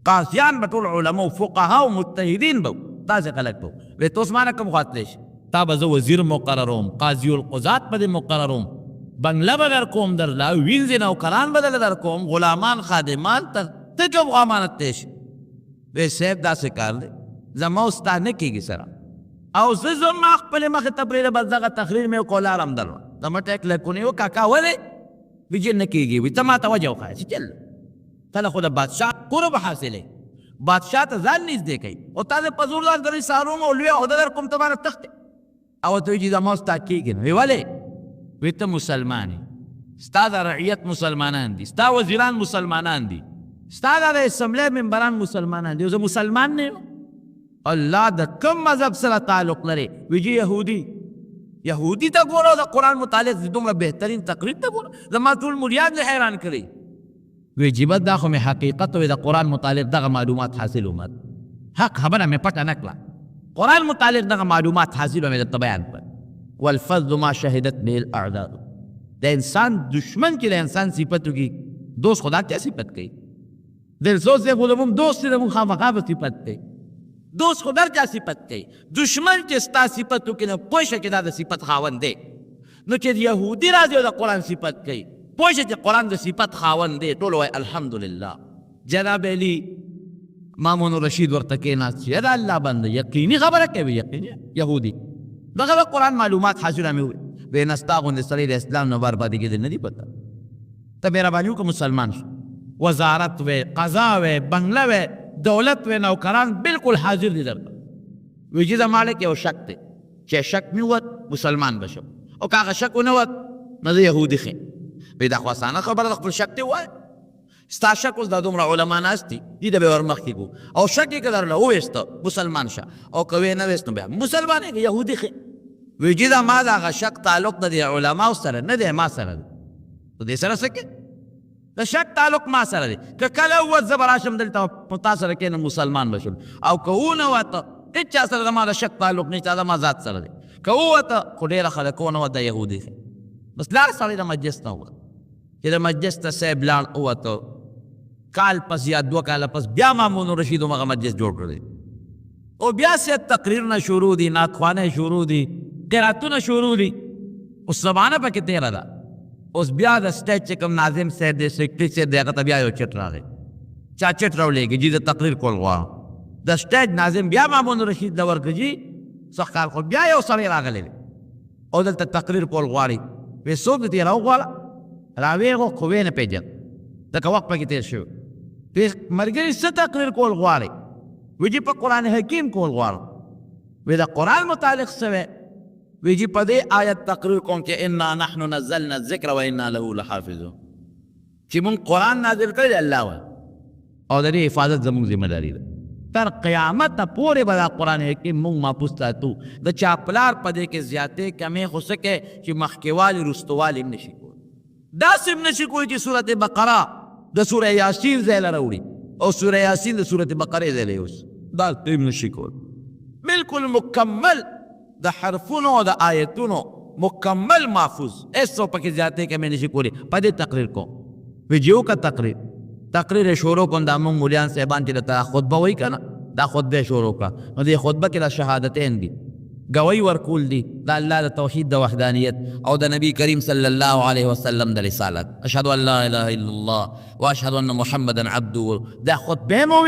قاضیان به ټول علما و، فقها و مجتهدین به و. تاسې خلک ته وایي ته اوس ما نه کوم خوا تللی شي تا به زه وزیر مقرروم قاضي القضات به دې مقرروم بنګله به در کوم درله وینځې نوکران به دله در کوم غلامان خادمان ته کوم خوا امانت دی شي وایي صاحب داسې کار دی زما او ستا نه کېږي سره او زه ځم خپلې مخې ته پرېږده بس دغه تقریر مې وکړو لارم درله زما ټیک لکونې و کاکا ولې وي چې نه کېږي وي ته ما ته وجه وښایه چې چل ته له خو د بادشاه قرب حاصلې بادشاه ته ځان نږدې کوي او تا دې په زور ځان درې ساروم او لوی عهده در کوم ته مانه تښتې او ته وایي چې زما او ستا کېږي نه وی ولې وی ته مسلمان یې ستا د رعیت مسلمانان دي ستا وزیران مسلمانان دي ستا د اسمبلی ممبران مسلمانان دي او زه مسلمان نه یم الله د کوم مذهب سره تعلق لري وی جي یهودي ته ګوره د قرآن متعلق دومره بهترین تقریر ته ګوره زما ټول مریان دې حیران کړي وی جی بد دا خو مې حقیقت وی د قرآن متعلق دغه معلومات حاصل ومد حق خبره مې پټه نه کړه قرآن متعلق دغه معلومات حاصل ومې درته بیان کړ والفضل ما شهدت به الاعداء د انسان دشمن چې د انسان صفت وکړي دوست خدا کیا صفت کوي دلسوز دی خو زموږ دوست دی زموږ خامخا به صفت کوي دوست خو در چا صفت کوي دشمن چې ستا صفت وکړي نو پوه شه چې دا د صفت خاوند دی نو چې یهودي راځي او د قرآن صفت کوي پوه شه چې قرآن د صفت خاوند دی ټول وایي الحمدلله جناب علي مامون رشید ورته کېناست چې دا الله بنده یقیني خبره کوي یقیني یهودي دغه د قرآن معلومات حاصله مې وویل وی نستا غوندې سړی د اسلام نه بربادي کېدل نه دي پته ته مهرباني وکړه مسلمان شو وزارت وی قضا وی بنګله وی دولت وی نوکران بالکل حاضر دي درته وی چې زما لک یو شک دی چې شک مې ووت مسلمان به شم او که هغه شک ونه وت نو زه یهودي ښیم وی دا خو اسانه خبره ده خپل شک دې ووایه ستا شک اوس دا دومره علما ناست دي دې ته به ور مخکې کړو او شک یې که درله وویسته مسلمان شه او که ویې نه ویست نو بیا مسلمان یې یهودي ښې وی چې دا ما د هغه شک تعلق نه دی علماو سره نه دی ما سره دی نو دې سره څه کې د شک تعلق ما سره دی که کله ووت زه به راشم دلته په تا سره کښېنم مسلمان به شم او که ونوته هېچا سره زما د شک تعلق نشته زما ذات سره دی که ووته خو ډېره خلک ونوت د یهودي ښې بس لاړ سړی د مجلس نه ووت چې د مجلس ته صاحب لاړ ووته کال پس یا 2 کاله پس بیا مامون رشید همغه مجلس جوړ کړی او بیا صاحب تقریرونه شروع دي نعتخوانۍ شروع دي قراتونه شروع دي اوس زمانه پکې تېره ده اوس بیا د سټیج چې کوم ناظم صاحب دی سیکرټري صاحب دی هغه ته بیا یو چټ راغی چا چټ راولېږي جي د تقریر کول غواړم د سټیج ناظم بیا مامون رشید ته ورکړه جي څه کار خو بیا یو سړی راغلی دی او دلته تقریر کول غواړي وی څوک دې راوغواړه راویې غو خو ویې نه پېژند ځکه وخت پکې تېر شوی وی ملګري څه تقریر کول غواړي وی جي په قرآن حکیم کول غواړم وی د قرآن متعلق څه وی وی جی په دې آیت تقریر کوم چې انا نحن نزلنا الذکر و انا له لحافظون چې مونږ قرآن نازل کړی دی الله وایي او د دې حفاظت زموږ ذمه داري ده تر قیامته پورې به دا قرآن حکیم مونږ محفوظ ساتو د چا پلار په دې کې زیاتې کمې خو څه کوي چې مخکېوالي رستوالي هم نشي کولی داسې هم نشي کولی چې سورت بقره د سوره یاسین ځای له راوړي او سوره یاسین د سورت بقرې ځای له یوسي دا هم نشي کولی بالکل مکمل د حرفونو او د آیتونو مکمل محفوظ ایسو پکې زیاتې کمې نشي کولی په دې تقریر کوم ویډیو کا تقریر شروع کوم دا موږ مولیان صاحبان چې درته خطبه وایي که نه دا خطبه شروع کړه نو دې خطبه کې دا شهادتین دي گواهی ورکول دي د الله د توحید د وحدانیت او د نبی کریم صلی الله علیه وسلم د رسالت اشهد ان لا اله الا الله واشهد ان محمدا عبده دا خطبه مو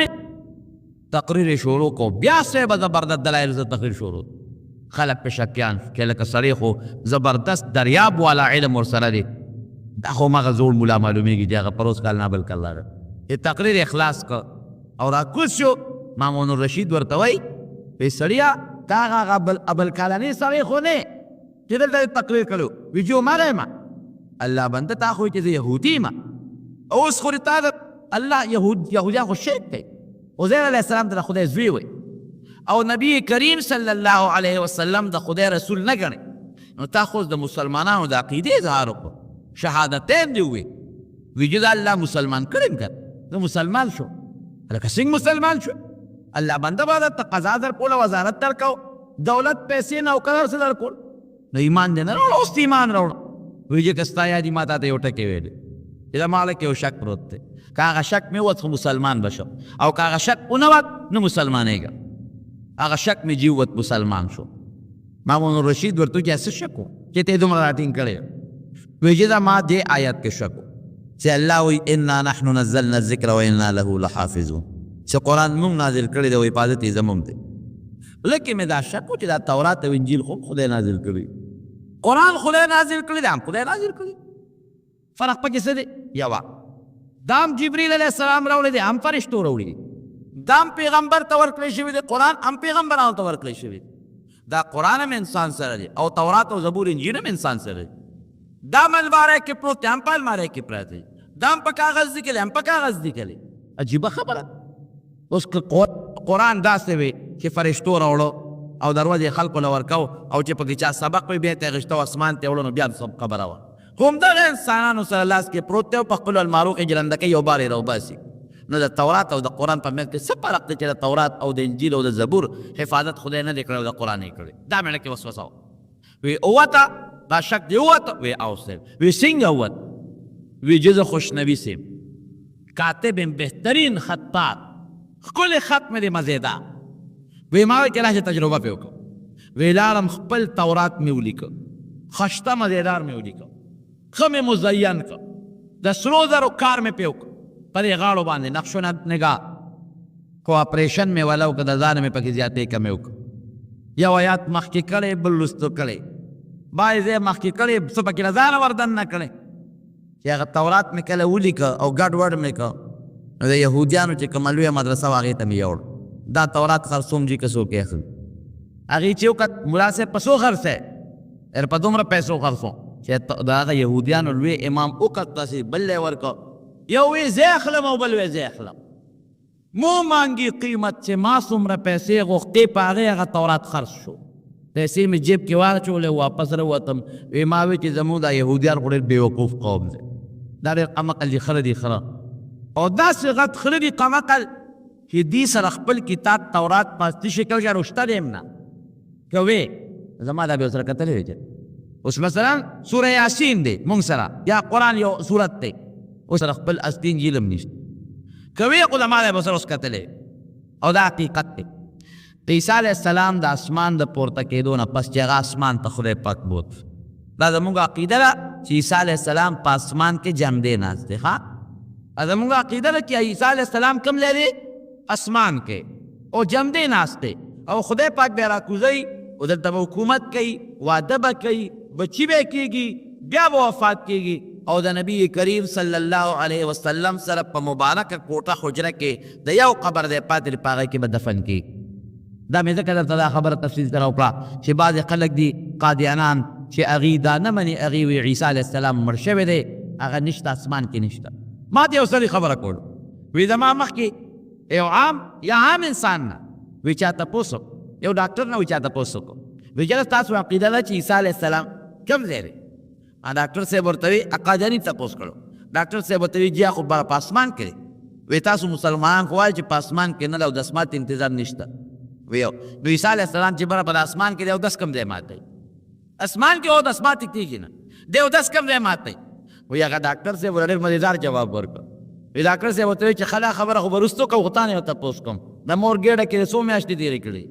تقریر شروع کو بیا صاحب زبردست دلایل ز تقریر شروع خلق په شکیان کې لکه سړی خو زبردست دریاب والا علم ورسره دی دا خو مغه زوړ ملا معلومیږي چې هغه پروس کال نه بل کال راغی تقریر اخلاص کو او راکوز شو مامون رشید ورته وایي وی سړیا تا هغه ابل کالاني سړی خو نه چې دلته تقریر کړو ویډیو ما رایم الله بنده تا خو چې یهودي ما اوس خو تا الله یهودیا خو شرک کوي عزیر علیه السلام ته خدای زوی وي او نبی کریم صلی الله علیه وسلم د خدای رسول نه ګڼي نو تا خو د مسلمانانو د عقیدې اظهار وکړو شهادتین دی وي ویجد الله مسلمان کړم کړ زه مسلمان شو لکه څنګه مسلمان شو الله بنده باندې تقاضا در کول وزارت در کو دولت پیسې نوکر سره در کول نو ایمان دې نه راوړ اوس ایمان راوړ ویجه کستا یادی ماته ته یو ټکی ویل دا مالک یو شک پروت دی که هغه شک مې وت مسلمان بشم او که هغه شک ونه وت نه مسلمانېږم هغه شک مې جیوت مسلمان شو. مامون الرشید ورته چې څه شک و چې ته دومره راټینګ کړی وی چې دا ما دې آیت کې شک و چې الله وی انا نحن نزلنا الذکر وانا له لحافظون چې قرآن موږ نازل کړی دی او حفاظت یې زموږ دی. لکه مې دا شک و چې دا تورات او انجیل خو خدای نازل کړی، قرآن خدای نازل کړی دی، هم خدای نازل کړی. فرق پکې څه دی؟ یوه دام جبریل علیه السلام راوړی دی، هم فرشتو راوړي دي. دام پیغمبر ته ورکړی شوي دی، قرآن هم پیغمبرانو ته ورکړی شوي دی. دا قرآن هم انسان سره دی او تورات او زبور انجیل هم انسان سره دی. دا الماره کې پروت دی، هم په الماره کې پراته دی. دا هم په کاغذ لیکلی، هم په کاغذ لیکلی. عجیبه خبره. اوس که قرآن داسې وي چې فرشتو راوړو او دروازې خلکو له ورکو او چې پکې چا سبق وي بیا یې غشته او اسمان ته وړو نو بیا خبره وه. خو همدغه انسانانو سره لاس کې پروت دی او په خپلو المارو کې جلنده کوي او بار یې راوباسي. نو د تورات او د قرآن په منځ کې څه فرق دی چې د تورات او د انجیل او د زبور حفاظت خدای نه دی کړی او د قرآن یې کړی؟ دا مې کې وسوسه وه. وی اوته دا شک دی اوته وی او صاحب وی څنګه اوت وی جزه خوشنوي سیم کاتب بهترین خطاط ښکلی خط مې دی مزېدار. وی ما وی چې راشه تجربه پې وکړه. وی لاړم خپل تورات مې ولیکه، خشته مزېدار مې ولیکه، ښه مې مزین کړه، د سرو زرو کار مې پې وکړه، په دې غاړو باندې نقشونه نگاه کو اپریشن مې ولا وکړه، د ځان مې پکې زیاتې کمې وکړه. یو آیات مخکې کړی بل لوستو کړی، بعضې ځای مخکې کړی څه پکې له ځانه وردن نه کړی. چې هغه تورات مې کله ولیکه او ګډ وډ مې کړه نو د یهودیانو چې کومه لویه مدرسه وه هغې ته مې یوړ. دا تورات خرڅوم جي که څوک یې اخلي. هغې چې وکت ملا صاحب په څو خرڅی په دومره پیسو خرڅوم چې د هغه یهودیانو لوی امام وکت داسې بل یې ورکړه. یو وی زه اخلم او بل وی زه اخلم. مو مانګي قیمت چې ما څومره پیسې غوښتې په هغې هغه تورات خرڅ شو. پیسې مې جیب کې واچولې واپس راووتم. وی ما وی چې زموږ دا یهودیان خو ډېر بېوقوف قوم دی، دا ډېر قمقل دي، خره دي خره او داسې غټ خره دي قمقل چې دې سره خپل کتاب تورات پاستي شکل کې رشته دی هم نه. که وی زما دا بیا ورسره کتلی وی چې اوس مثلا سوره یاسین دی مونږ سره یا قرآن یو صورت دی اوس سره خپل اصلي انجیل هم نشته. که وی خو زما دی به سره اوس کتلی او دا حقیقت دی. د عیسی علیه السلام د اسمان د پورته کېدو نه پس چې هغه اسمان ته خدای پاک بوت. دا زموږ عقیده ده چې عیسی علیه السلام په اسمان کې جمدې ناست دی. ښه زموږ عقیده ده چې عیسی علیه السلام کوم ځای دی؟ اسمان کې او جمدې ناست دی او خدای پاک بیا راکوزوي او دلته به حکومت کوي، واده به کوي، بچي به کېږي، بیا به وفات کېږي او د نبی کریم صلی الله علیه وسلم سره په مبارکه کوټه حجره کې د یو قبر دی پاتې په هغې کې به دفن کېږي. دا مې ځکه درته دا خبره تفصیل سره وکړه چې بعضې خلک دي قادیانان چې هغوی دا نه مني، هغوی وي عیسی علیه السلام مړ شوی دی، هغه نشته اسمان کې نشته. ما ته یو سړي خبره کولو وی زما مخکې یو عام یا عام انسان نه وی چا تپوس یو ډاکټر نه وی چا تپوس وکړو وی چې ستاسو عقیده ده چې عیسی علیه السلام کوم ځای دی؟ ډاکټر صاحب ورته وی قادیاني تپوس کړو. ډاکټر صاحب ورته وی جی خو په اسمان کې دی. وی تاسو مسلمانان خو وایئ چې په اسمان کې نه ده او د اسمات انتظار نشته. وی نو عیسی علیه السلام چې بره په اسمان کې دی اودس کوم ځای ماتی؟ اسمان کې اودس ماتې کېږي نه، دی اودس کوم ځای ماتی؟ وی هغه ډاکټر صاحب ورته ډېر مزېدار جواب ورکړ. وی ډاکټر صاحب ورته وی چې خلا خبره خو به وروستو کوو، خو تا نه یو تپوس کوم د مور ګېډه کې څو میاشتې تېرې کړې؟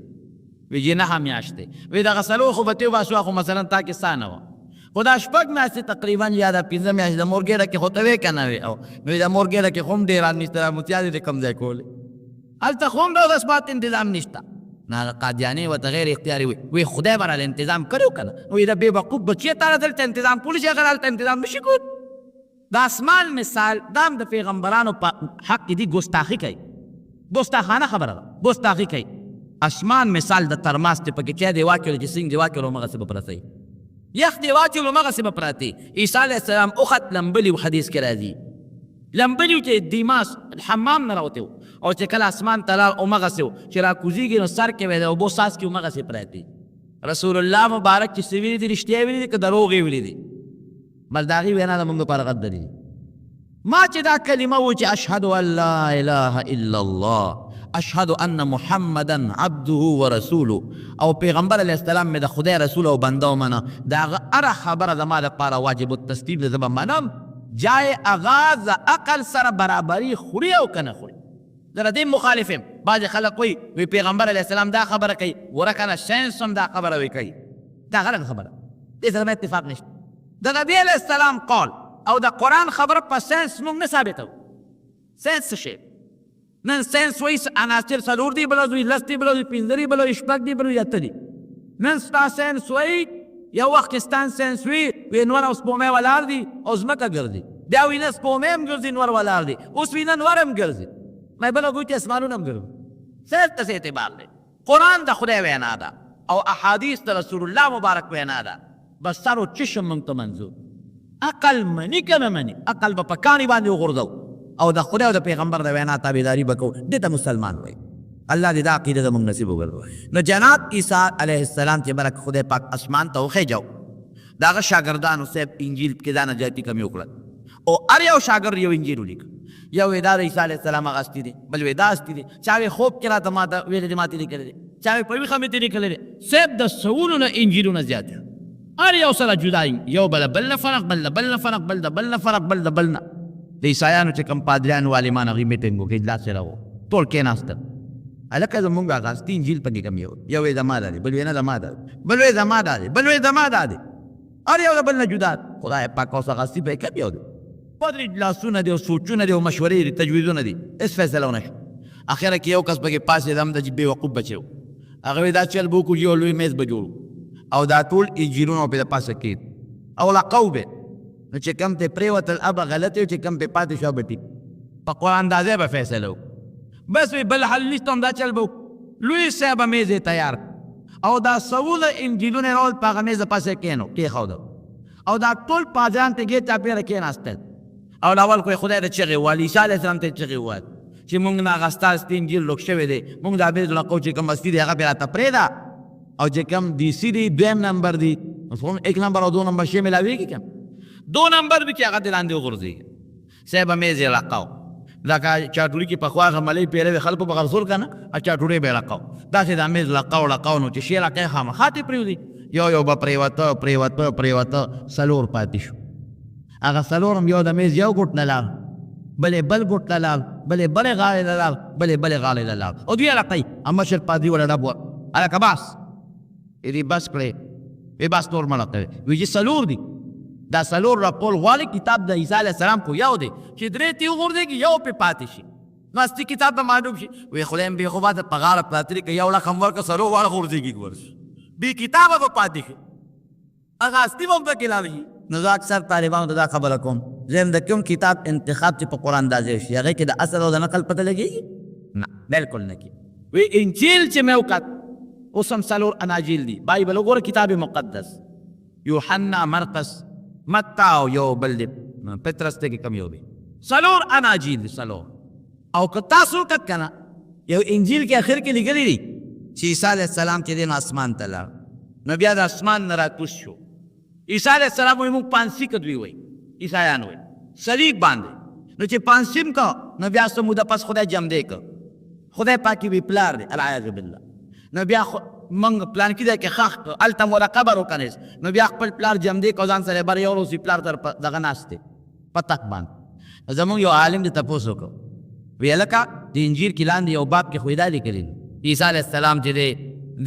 وی جی 9 میاشتې. وی دغه څلور خو به تېو باسو خو مثلا تا کې سا نه وه، خو دا 6 میاشتې تقریبا یا دا 15 میاشتې د مور ګېډه کې خو ته وې که نه وې؟ نو د مور ګېډه کې خو هم ډېران نشته، متیازې دې کوم ځای کولې؟ هلته خو هم د اودسمات انتظام نشته. نه قادیاني ورته غیر اختیاري وی خدای به راله انتظام کړی که نه؟ وی د بېوقوف بچی ته دلته انتظام کولی شي، هغه هلته انتظام نشي کولی. د اسمان مثال دا هم د پیغمبرانو په حق کې دي ګستاخي کوي، ګستاخانه خبره ده، ګستاخي کوي. اسمان مثال د ترماس دی، پکې چای دی واچولو چې څنګ دی واچولو همغسې به پرته وي، یخ دی واچولو همغسې به پراته وي. عیسی علیه السلام اوخت لمبلي و، حدیث کې راځي لمبلي و چې دیماس حمام نه راوتی و او چې کله اسمان ته لاړ همغسې و چې راکوزېږي نو سر کې وی د اوبو ساس کې همغسې پراته وي. رسول الله مبارک چې څه ویلي دي رښتیا ویلي دي که دروغ یې ویلي دي؟ بل د هغې وینا زموږ دپاره غد دي. ما چې دا کلمه و چې اشهد ان لا اله الا الله اشهد ان محمدا عبده ورسوله او پیغمبر علیه السلام مې د خدای رسول او بنده ومنه، د هغه هره خبره زما دپاره واجب التصدیق ده، زه به منم. جای هغه د عقل سره برابري خوري او که نه خوري. زه د دې مخالف یم. بعضې خلک وایي پیغمبر علیه السلام دا خبره کوي، وره کنه ساینس هم دا خبره وی کوي. دا غلط خبره، دې سره باید اتفاق نشته. د نبي علیه السلام قول او د قرآن خبره په ساینس موږ نه ثابتوو. ساینس څه شی؟ نن ساینس وایي عناصر څلور دي، بله وایي لس دي، بله وایي پنځه دي، بله وایي شپږ دي، بله وایي اته دي. نن ستا ساینس وایي یو وخت کې ستا ساینس وي نور او سپومۍ ولاړ دي او ځمکه ګرځي، بیا وایي نه سپومۍ هم ګرځي نور ولاړ دي، اوس وایي نه نور هم ګرځي، مې بله وایي چې اسمانونه هم ګرځي. ساینس ته څه اعتبار دی؟ قرآن د خدای وینا ده او احادیث د رسول الله مبارک وینا ده. بس سر و چشم موږ ته منظور. عقل مني که نه مني، عقل به په کاڼي باندې وغورځو او د خدای او د پیغمبر د وینا تابعداري به کوو. دې ته مسلمان وایي. الله دې دا عقیده زموږ نصیب وګرځوي. نو جناب عیسی علیه السلام چې برک خدای پاک اسمان ته وخېجو، د هغه شاګردانو صاحب انجیل کې دا نجاتي کمي وکړل او هر یو شاګرد یو انجیل ولیکه. یو وایي دا د عیسی علیه السلام هغه هستي دی، بل وایي دا هستي دی، چا وایي خوب کې راته ماته ویلې دي ماتې لیکلی دی، چا وایي په ویښه مې ترې لیکلی دی. صاحب د سوونو نه انجیلونه زیات دي، هر یو سره جدا یو بل نه فرق، بل نه بل نه فرق، بل د بل نه فرق، بل د بل نه. د عیسایانو چې کوم پادریانو عالمان هغوی میټینګ وکړي، اجلاس یې راغو، ټول کېناستل. هلکه زمونږ هغه هستي انجیل پکې کم یو وایي زما دا دی، بل وایي نه زما دا دی، بل وایي زما دا دی، بل وایي زما دا دی، هر یو د بل نه جدا. خدای پاک اوس هغه هستي پکې کم یو دی. بدر اجلاسونه دي او سوچونه دي او مشورې دي، تجویزونه دي، هېڅ فیصله ونه شو. اخره کې یو کس پکې پاسېد، هم د بېوقوف بچی و. هغه وایي دا چل به وکړو، یو لوی میز به جوړو او دا ټول انجیلونه پرې د پاسه کېد او لقو به نو چې کوم ته پرېوتل هغه غلط و، چې کوم پرې پاتې شو به ټیک. په قرآن اندازې به فیصله وکړو. بس وایي بل حل نشته، هم دا چل به وکړو. لوی صاحبه میز یې تیار او دا سوله انجیلونه یې راول په هغه میز د پاسه کېنو کېښوده او دا ټول پادریان ته ګېټ چاپېره کېناستل او اول خو یې خدای ته چغې وویل، عیسی علیه السلام ته یې چغې وویل چې مونږ نه هغه ستا هستي انجیل لوک شوی دی، مونږ دا بیت لقو چې کوم هستي دی هغه پرې راته پرېږده او چې کوم دیسي دی دویم نمبر دی، ایک نمبر او دو نمبر شی ملاویږي که دو نمبر بھی چې هغه دې لاندې وغورځېږي. صاحب میز یې لقاو لکه چاټوړي کې پخوا هغه ملۍ پیرې وې خلکو به غرسول که نه، چاټوړۍ به یې لقاو، داسې دا میز لقاو نو چې شی لقی خامخا ترې پرېوځي، یو به پرېوته څلور پاتې شو. هغه څلور هم یو د میز یو ګوټ نه لاړ، بلې بل ګوټ ته لاړ، بلې بلې غاړې ته لاړ، بلې غاړې ته لاړ او دوی یې لقی. مشر پادري ورته ډب هلکه بس دې بس کړې، وی بس نور مه لقوې. وی چې څلور دي، دا څلور راپول غواړي کتاب د عیسی علیه السلام خو یو دی چې درې ته وغورځېږي یو پرې پاتې شي، نو اصلي کتاب به معلوم شي. وی خدای بې خو باید په غاړه پراته دي که یو لک هم ورکړه څلور واړه غورځېږي ورشي، بې کتابه به پاتې شي، هغه اصلي به هم پکې لاړ شي. نو زه اکثر طالبانو ته دا خبره کوم، زم د کوم کتاب انتخاب چې په قرآن اندازې شي هغې کې د اصل او د نقل پته لګېږي؟ نه بلکل نه کېږي. وی انجیل چې مې وکت اوس هم څلور اناجیل دي، بایبل وګوره کتاب مقدس، یوحنا، مرقس، متی او یو بل دی پطرس دی کې کم یو دی، څلور اناجیل دي څلور. او که تاسو وکت که نه یو انجیل کې اخر کې لیکلي دي چې عیسی علیه السلام چې دی نو اسمان ته لاړ، نو بیا د اسمان نه راکوز شو. عیسی علیه السلام وایي موږ پانسي که دوی وایي عیسایان وایي صلیب باندې، نو چې پانسیم که نو بیا څه موده پس خدای جمدی که خدای پاکي وی پلار دی العیاذ بالله، نو بیا موږ پلان کې دی کې خاخ که هلته مو قبر وکنیس، نو بیا خپل پلار جمدی که ځان سره بر یو روز پلار تر دغه ناست دی په تخت باندې. زمونږ یو عالم دی تپوس وکړو، وی هلکه د انجیل کې لاندې یو باب کې خو یې دا لیکلي عیسی علیه السلام چې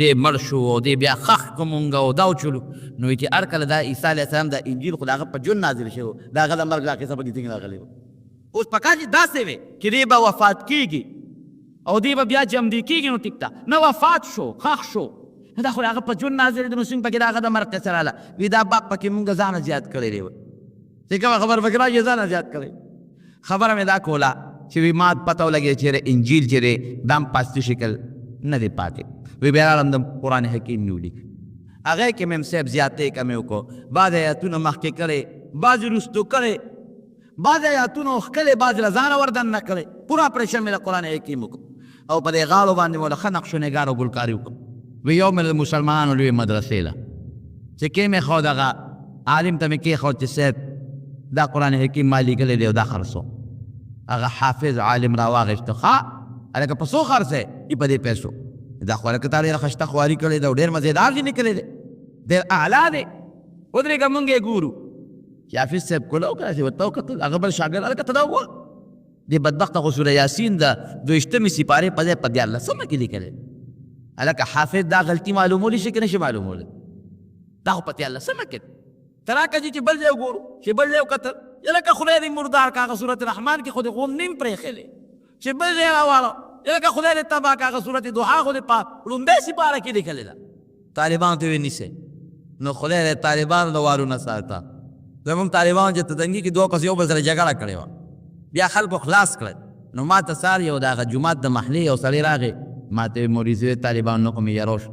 دی مړ شو او دی بیا خخ که مونږ او دا وچلو، نو چې هر کله دا عیسی علیه السلام د انجیل خو د هغه په ژوند نازل شوی، د هغه د مرګ دا قصه پکې څنګه راغلې وه. اوس پکار چې داسې وې چې دی به وفات کېږي او دی به بیا جمدي کېږي، نو ټیک ده، نه وفات شو خخ شو، دا خو د هغه په ژوند نازل دی، نو څنګه پکې د هغه د مرګ قصه راغله. وي دا باب پکې مونږ ځانه زیات کړی دی، چې کومه خبره پکې راځي ځانه زیات کړی. خبره مې دا کوله چې وي ما پته ولګېده چې انجیل چې دی دا هم پاستي شکل نه دی پاتې. وی بیا راغلم د قرآن حکیم مې ولیک، هغې کې مې صاحب زیاتې کمې وکړو، بعض ایتونه مخکې کړی، بعض وروستو کړی، بعض ایتونه ښکلې، بعض له ځانه وردن نه کړی. پوره اپریشن مې د قرآن حکیم وکړو او په دې غاړو باندې مو له ښه نقش و نګار او ګلکاري وکړو. وی یو مې د مسلمانانو لویې مدرسې له چې کې مې ښود هغه عالم ته مې کېښود چې صاحب دا قرآن حکیم ما لیکلی دی او دا خرڅو. هغه حافظ عالم راواغېسته، ښه هلکه په څو خرڅی؟ ای په دې پیسو. دا خو هلکه تا ډېره ښایسته خواري کړې ده او ډېر مزېدار دې لیکلی دی، ډېر اعلی دی. ودرېږه مونږ یې ګورو چې حافظ صاحب کوله وکړه چې ورته وکتل، هغه بل شاګرد هلکه ته دا وګوره دی بدبخت خو سوره یاسین د 22 سپاره په ځای په 14 کې لیکلی هلکه حافظ دا غلطي معلومولی شي که نشي معلومولی دا خو په 14 کې تر هغه چې بل ځای وګورو چې بل ځای وکتل لکه خدای دې مردار کا هغه سورت رحمان کې خو دې غوم نیم پرېښلی چې بل ځای راواړه لکه خدای دې تباه کا هغه سورت دوحا خو دې په لومبۍ سپاره کې لیکلې ده طالبان ته یې نیسئ نو خدای دې طالبانو د وارو نه ساته زموږ طالبانو چې تدنګي کې دوه کس یو بل سره جګړه کړې وه بیا خلکو خلاص کړل نو ما ته سهار یو د هغه جومات د محلې یو سړی راغی ما ته ویې موري زه طالبان نه خو مې یروش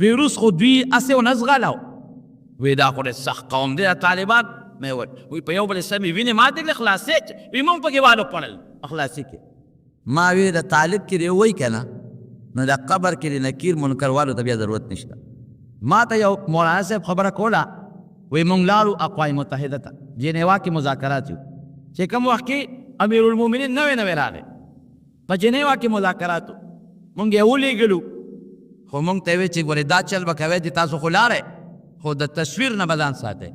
وی روس خو دوی هسې ونه ځغلو وی دا خو ډېر سخت قوم دی طالبان مې وویل وی په یو بل سمې وینې ما ته خلاصې وی موږ پکې والو پړل خلاصې کې ما وی د طالب کې دی وایي که نه نو د قبر کې د نکیر منکر والو ته بیا ضرورت نشته ما ته یو مولانا صاحب خبره کوله وی موږ لاړو اقوام متحده ته جنیوا کې مذاکرات یو چې کوم وخت کې امیر المؤمنین نوی راغی په جنیوا کې مذاکرات موږ یې ولیږلو خو موږ ته وی چې ګورې دا چل به کوئ چې تاسو خو لارئ خو د تصویر نه به ځان ساتئ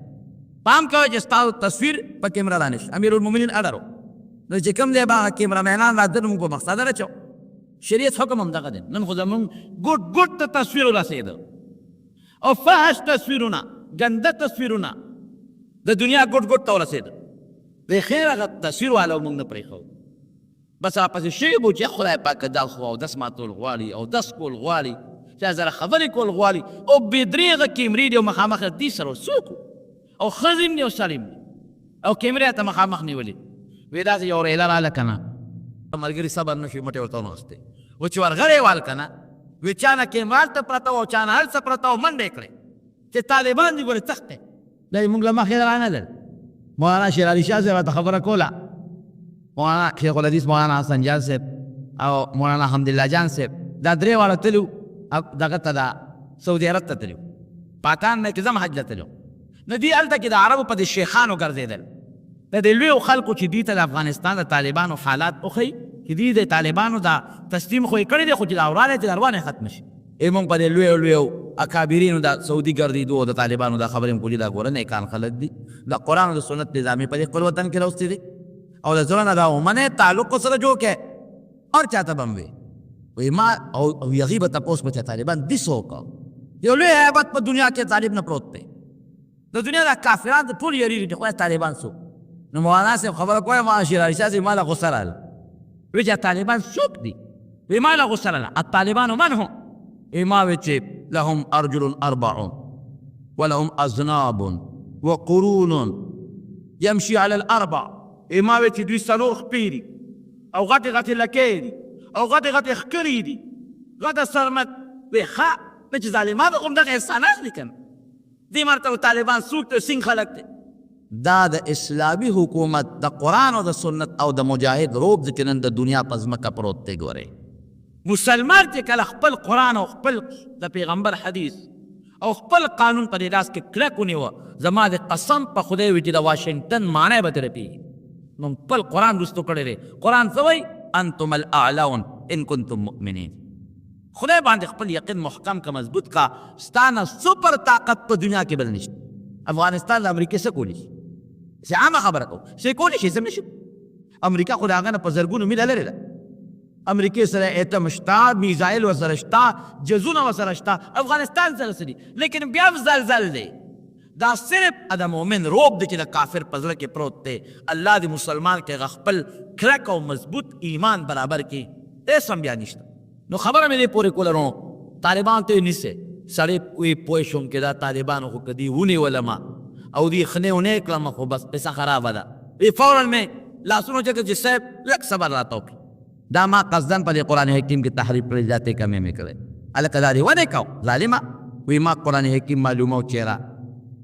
پام کوئ چې ستاسو تصویر په کیمره رانشي امیر المؤمنین اډر نو چې کوم دی به هغه کیمرامینان را در موږ په مقصده راچو شریعت حکم هم دغه دی نن خو زموږ ګوټ ته تصویر ورسېده او فحش تصویرونه ګنده تصویرونه د دنیا ګوټ ته ورسېده د خیر هغه تصویر والا موږ نه پرېښو بس راپسې شوي بو چې خدای پاک دا خو اودس ماتول غواړي اودس کول غواړي چا سره خبرې کول غواړي او بې درېغه کیمرې دي او مخامخ دې سره څوک او ښځې دي او سړی دي او کیمرې ته مخامخ نیولې وی داسې یو ریله راله که نه ملګري صبر نه شي مټې ورته ونغستې و چې ورغلی وال که نه وی چا نه کیمرا هلته پرته وه او چا نه هلته پرته وه منډې کړې چې طالبان دي ګورې سخت دی دا یې مونږ له مخې رانه دل مولانا شیر علي شاه صاحب ته خبره کوله مولانا شیخ الحدیث مولانا حسن جان صاحب او مولانا حمدالله جان صاحب دا درې واړه تلو دغه ته دا سعودي عرب ته تلو پاکستان نه کې زم حج ته تلو نو دوی هلته کې د عربو په دې شیخانو ګرځېدل د دې لویو خلکو چې دوی ته د افغانستان د طالبانو حالات وښیي چې دوی د طالبانو دا تسلیم خو یې کړی دی خو چې دا ورانې چې دروانې ختم شي موږ په دې لویو اکابرینو د سعودي ګرځېدو د طالبانو دا خبرې مو کولي دا ګوره نیکان خلک دي د قرآن او د سنت نظامې په دې خپل وطن کې راوستي دي او د زړه نه دا ومنې تعلق سره جوړ کړې اور چاته به م وی ما او یغي به تپوس به طالبان دس وکړه یو لوی هیبت په دنیا کې طالب نه پروت دی د دنیا د کافران ټول یېرېږي چې خدای طالبان څوک نو مولانا صاحب خبره کوی مولانا شیر علي شاه صاحب ما له غوسه راغله وی چې طالبان څوک دي وی ما له غوسه راغله الطالبان من هم ما وی چې لهم ارجل اربع ولهم اذناب وقرون يمشي على الاربع ما وی چې دوی څلور خپې دي او غټې لکې دي او غټې ښکرې دي غټه سرمت وی ښه نه چې ظالمان به خو همدغه انسانان دي که نه دې مرتبه طالبان څوک ته سینګ خلک دی دا د اسلامي حکومت د قرآن او د سنت او د مجاهد روب دی چې نن د دنیا په ځمکه پروت دی ګورئ مسلمان چې کله خپل قرآن او خپل د پیغمبر حدیث او خپل قانون په دې لاس کې کلک ونیوه زما د قسم په خدای وي چې د واشنګټن معنی به ترې پوهېږي نو خپل قرآن رستو کړی دی قرآن څه وایي انتم الاعلون ان کنتم مؤمنین خدای باندې خپل یقین محکم کا مضبوط کا ستانه سپر طاقت په دنیا کې بل نشته افغانستان د امریکې څه کولی شي چې عامه خبره کوو چې کولی شي څه نه شي امریکا خو د هغه نه په زرګونو میله لرې ده امریکې سره ایټم شته میزایل ورسره شته جزونه ورسره شته افغانستان سره څه دي لیکن بیا هم زلزل دی دا صرف د مؤمن روب دی چې د کافر په زړه کې پروت دی الله د مسلمان کې هغه خپل کلک او مضبوط ایمان برابر کړي هېڅ هم بیا نشته نو خبره مې دې پورې کوله نو طالبان ته یې نیسئ سړی وی پوه شوم چې دا طالبانو خو که دې ونیولمه او دې خنې ونې کړمه خو بس قصه خرابه ده وی فوراً مې لاسونه چېرته چې صاحب لږ صبر راته وکړي دا ما قصدن په دې قرآن حکیم کې تحریف کړی ذاتې کمې مې کړی هلکه دا دې ونې کو ظالمه وی ما قرآن حکیم معلومه و چېره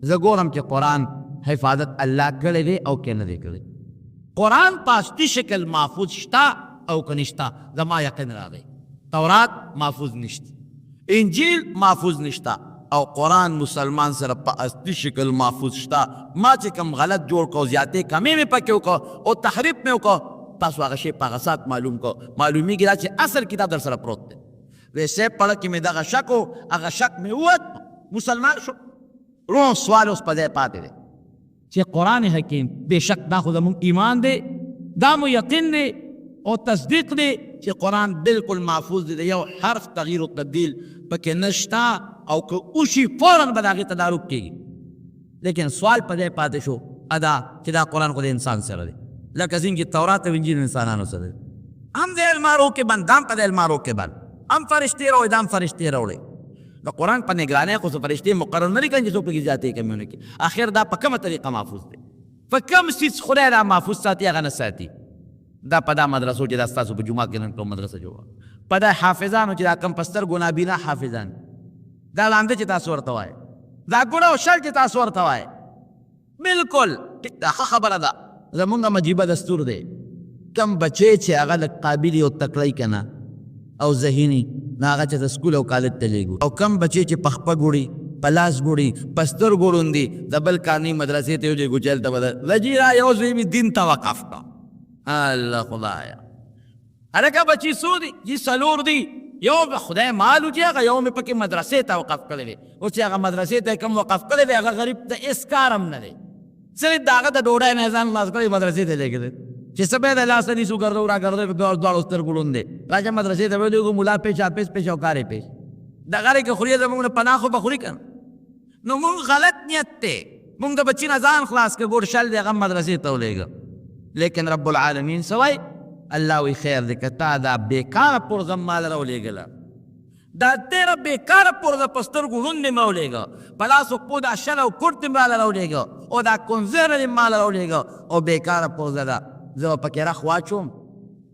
زه ګورم چې قرآن حفاظت الله کړی دی او که نه دی کړی قرآن په اصلي شکل محفوظ شته او که نشته زما یقین راغی تورات محفوظ نشته انجیل محفوظ نشته او قرآن مسلمان سره په اصلي شکل محفوظ شته ما چې کوم غلط جوړ کو زیاتې کمې مې پکې وکړو او تحریف مې وکړو تاسو هغه شی په هغه سات معلوم کو معلومیږي دا چې اصل کتاب در سره پروت دی ویسې پړه کې مې دغه شک و هغه شک مې ووت مسلمان شو روح سوال اوس په ځای پاتې دی چې قرآن حکیم بېشک دا خو زموږ ایمان دی دا مو یقین دی او تصدیق دی چې قرآن بالکل محفوظ دی، یو حرف تغییر و تبدیل پکې نشتا، او که اوشي فوراً به د هغې تدارک کېږي. لیکن سوال په ځای پاتې شو ادا چې دا قرآن خو د انسان سره دی، لکه څنګه چې تورات او انجیل انسانانو سره دی. هم د المارو کې بند، هم په د المارو کې بند، هم فرشتې راوړي، دا هم فرشتې راوړي. د قرآن په نگرانۍ خو څه فرشتې مقرر نه دي کړي چې څوک پکې زیاتې کمیونه کړي. آخر دا په کومه طریقه محفوظ دی؟ په کوم څیز خدای دا محفوظ ساتي هغه نه ساتي. دا په دا مدرسو چې دا ستاسو په جومات کې نن کوم مدرسه جوړه، په دا حافظانو چې دا کم په سترګو نابینا حافظان، دا لاندې چې تاسو ورته وایي، دا ګوړه او شل چې تاسو ورته وایي، بالکل دا ښه خبره ده. زمونږ مجیبه دستور دی، کم بچی چې هغه لږ قابل او تکړی که نه او ذهني، نو هغه چې د سکول او کالج ته لېږو. او کم بچی چې په خپه ګوړي، په لاس ګوړي، په سترګو ړوندي، د بل کارني مدرسې ته یو ځای چلته به رجي را یو زوی مې دین ته وقف کړه. الله خدایا هلکه بچي څو دي؟ جي څلور دي. یو خدای مال و چې هغه یو مې پکې مدرسې ته وقف کړی دی. اوس چې هغه مدرسې ته کوم وقف کړی دی هغه غریب ته هېڅ کار هم نه دی، صرف د هغه د ډوډۍ نه ځان خلاص کړی مدرسې ته لېږلی چې څه به یې د لاسه نیسو ګرځو را ګرځو په دواړو سترګو ړوند دی. راشه مدرسې ته ولېږو، ملا پیش حافظ پیش او کارې پیش، د غرې کې خوري زمونږ نه پناه خو به خوري که نه. نو مونږ غلط نیت دی، مونږ د بچي نه ځان خلاص کړه، ګور شل دی هغه مدرسې ته ولېږه. لیکن رب العالمین څه وایي؟ الله وی خیر دی که تا دا بېکاره پرزه ما له راولېږله، دا ډېره بېکاره پرزه په سترګو ړوند مې راولېږه، په لاس پو دا شل او کورت مې راله راولېږه، او دا کنځره دې ما له راولېږه، او بېکاره پرزه ده. زه به پکې رخ واچوم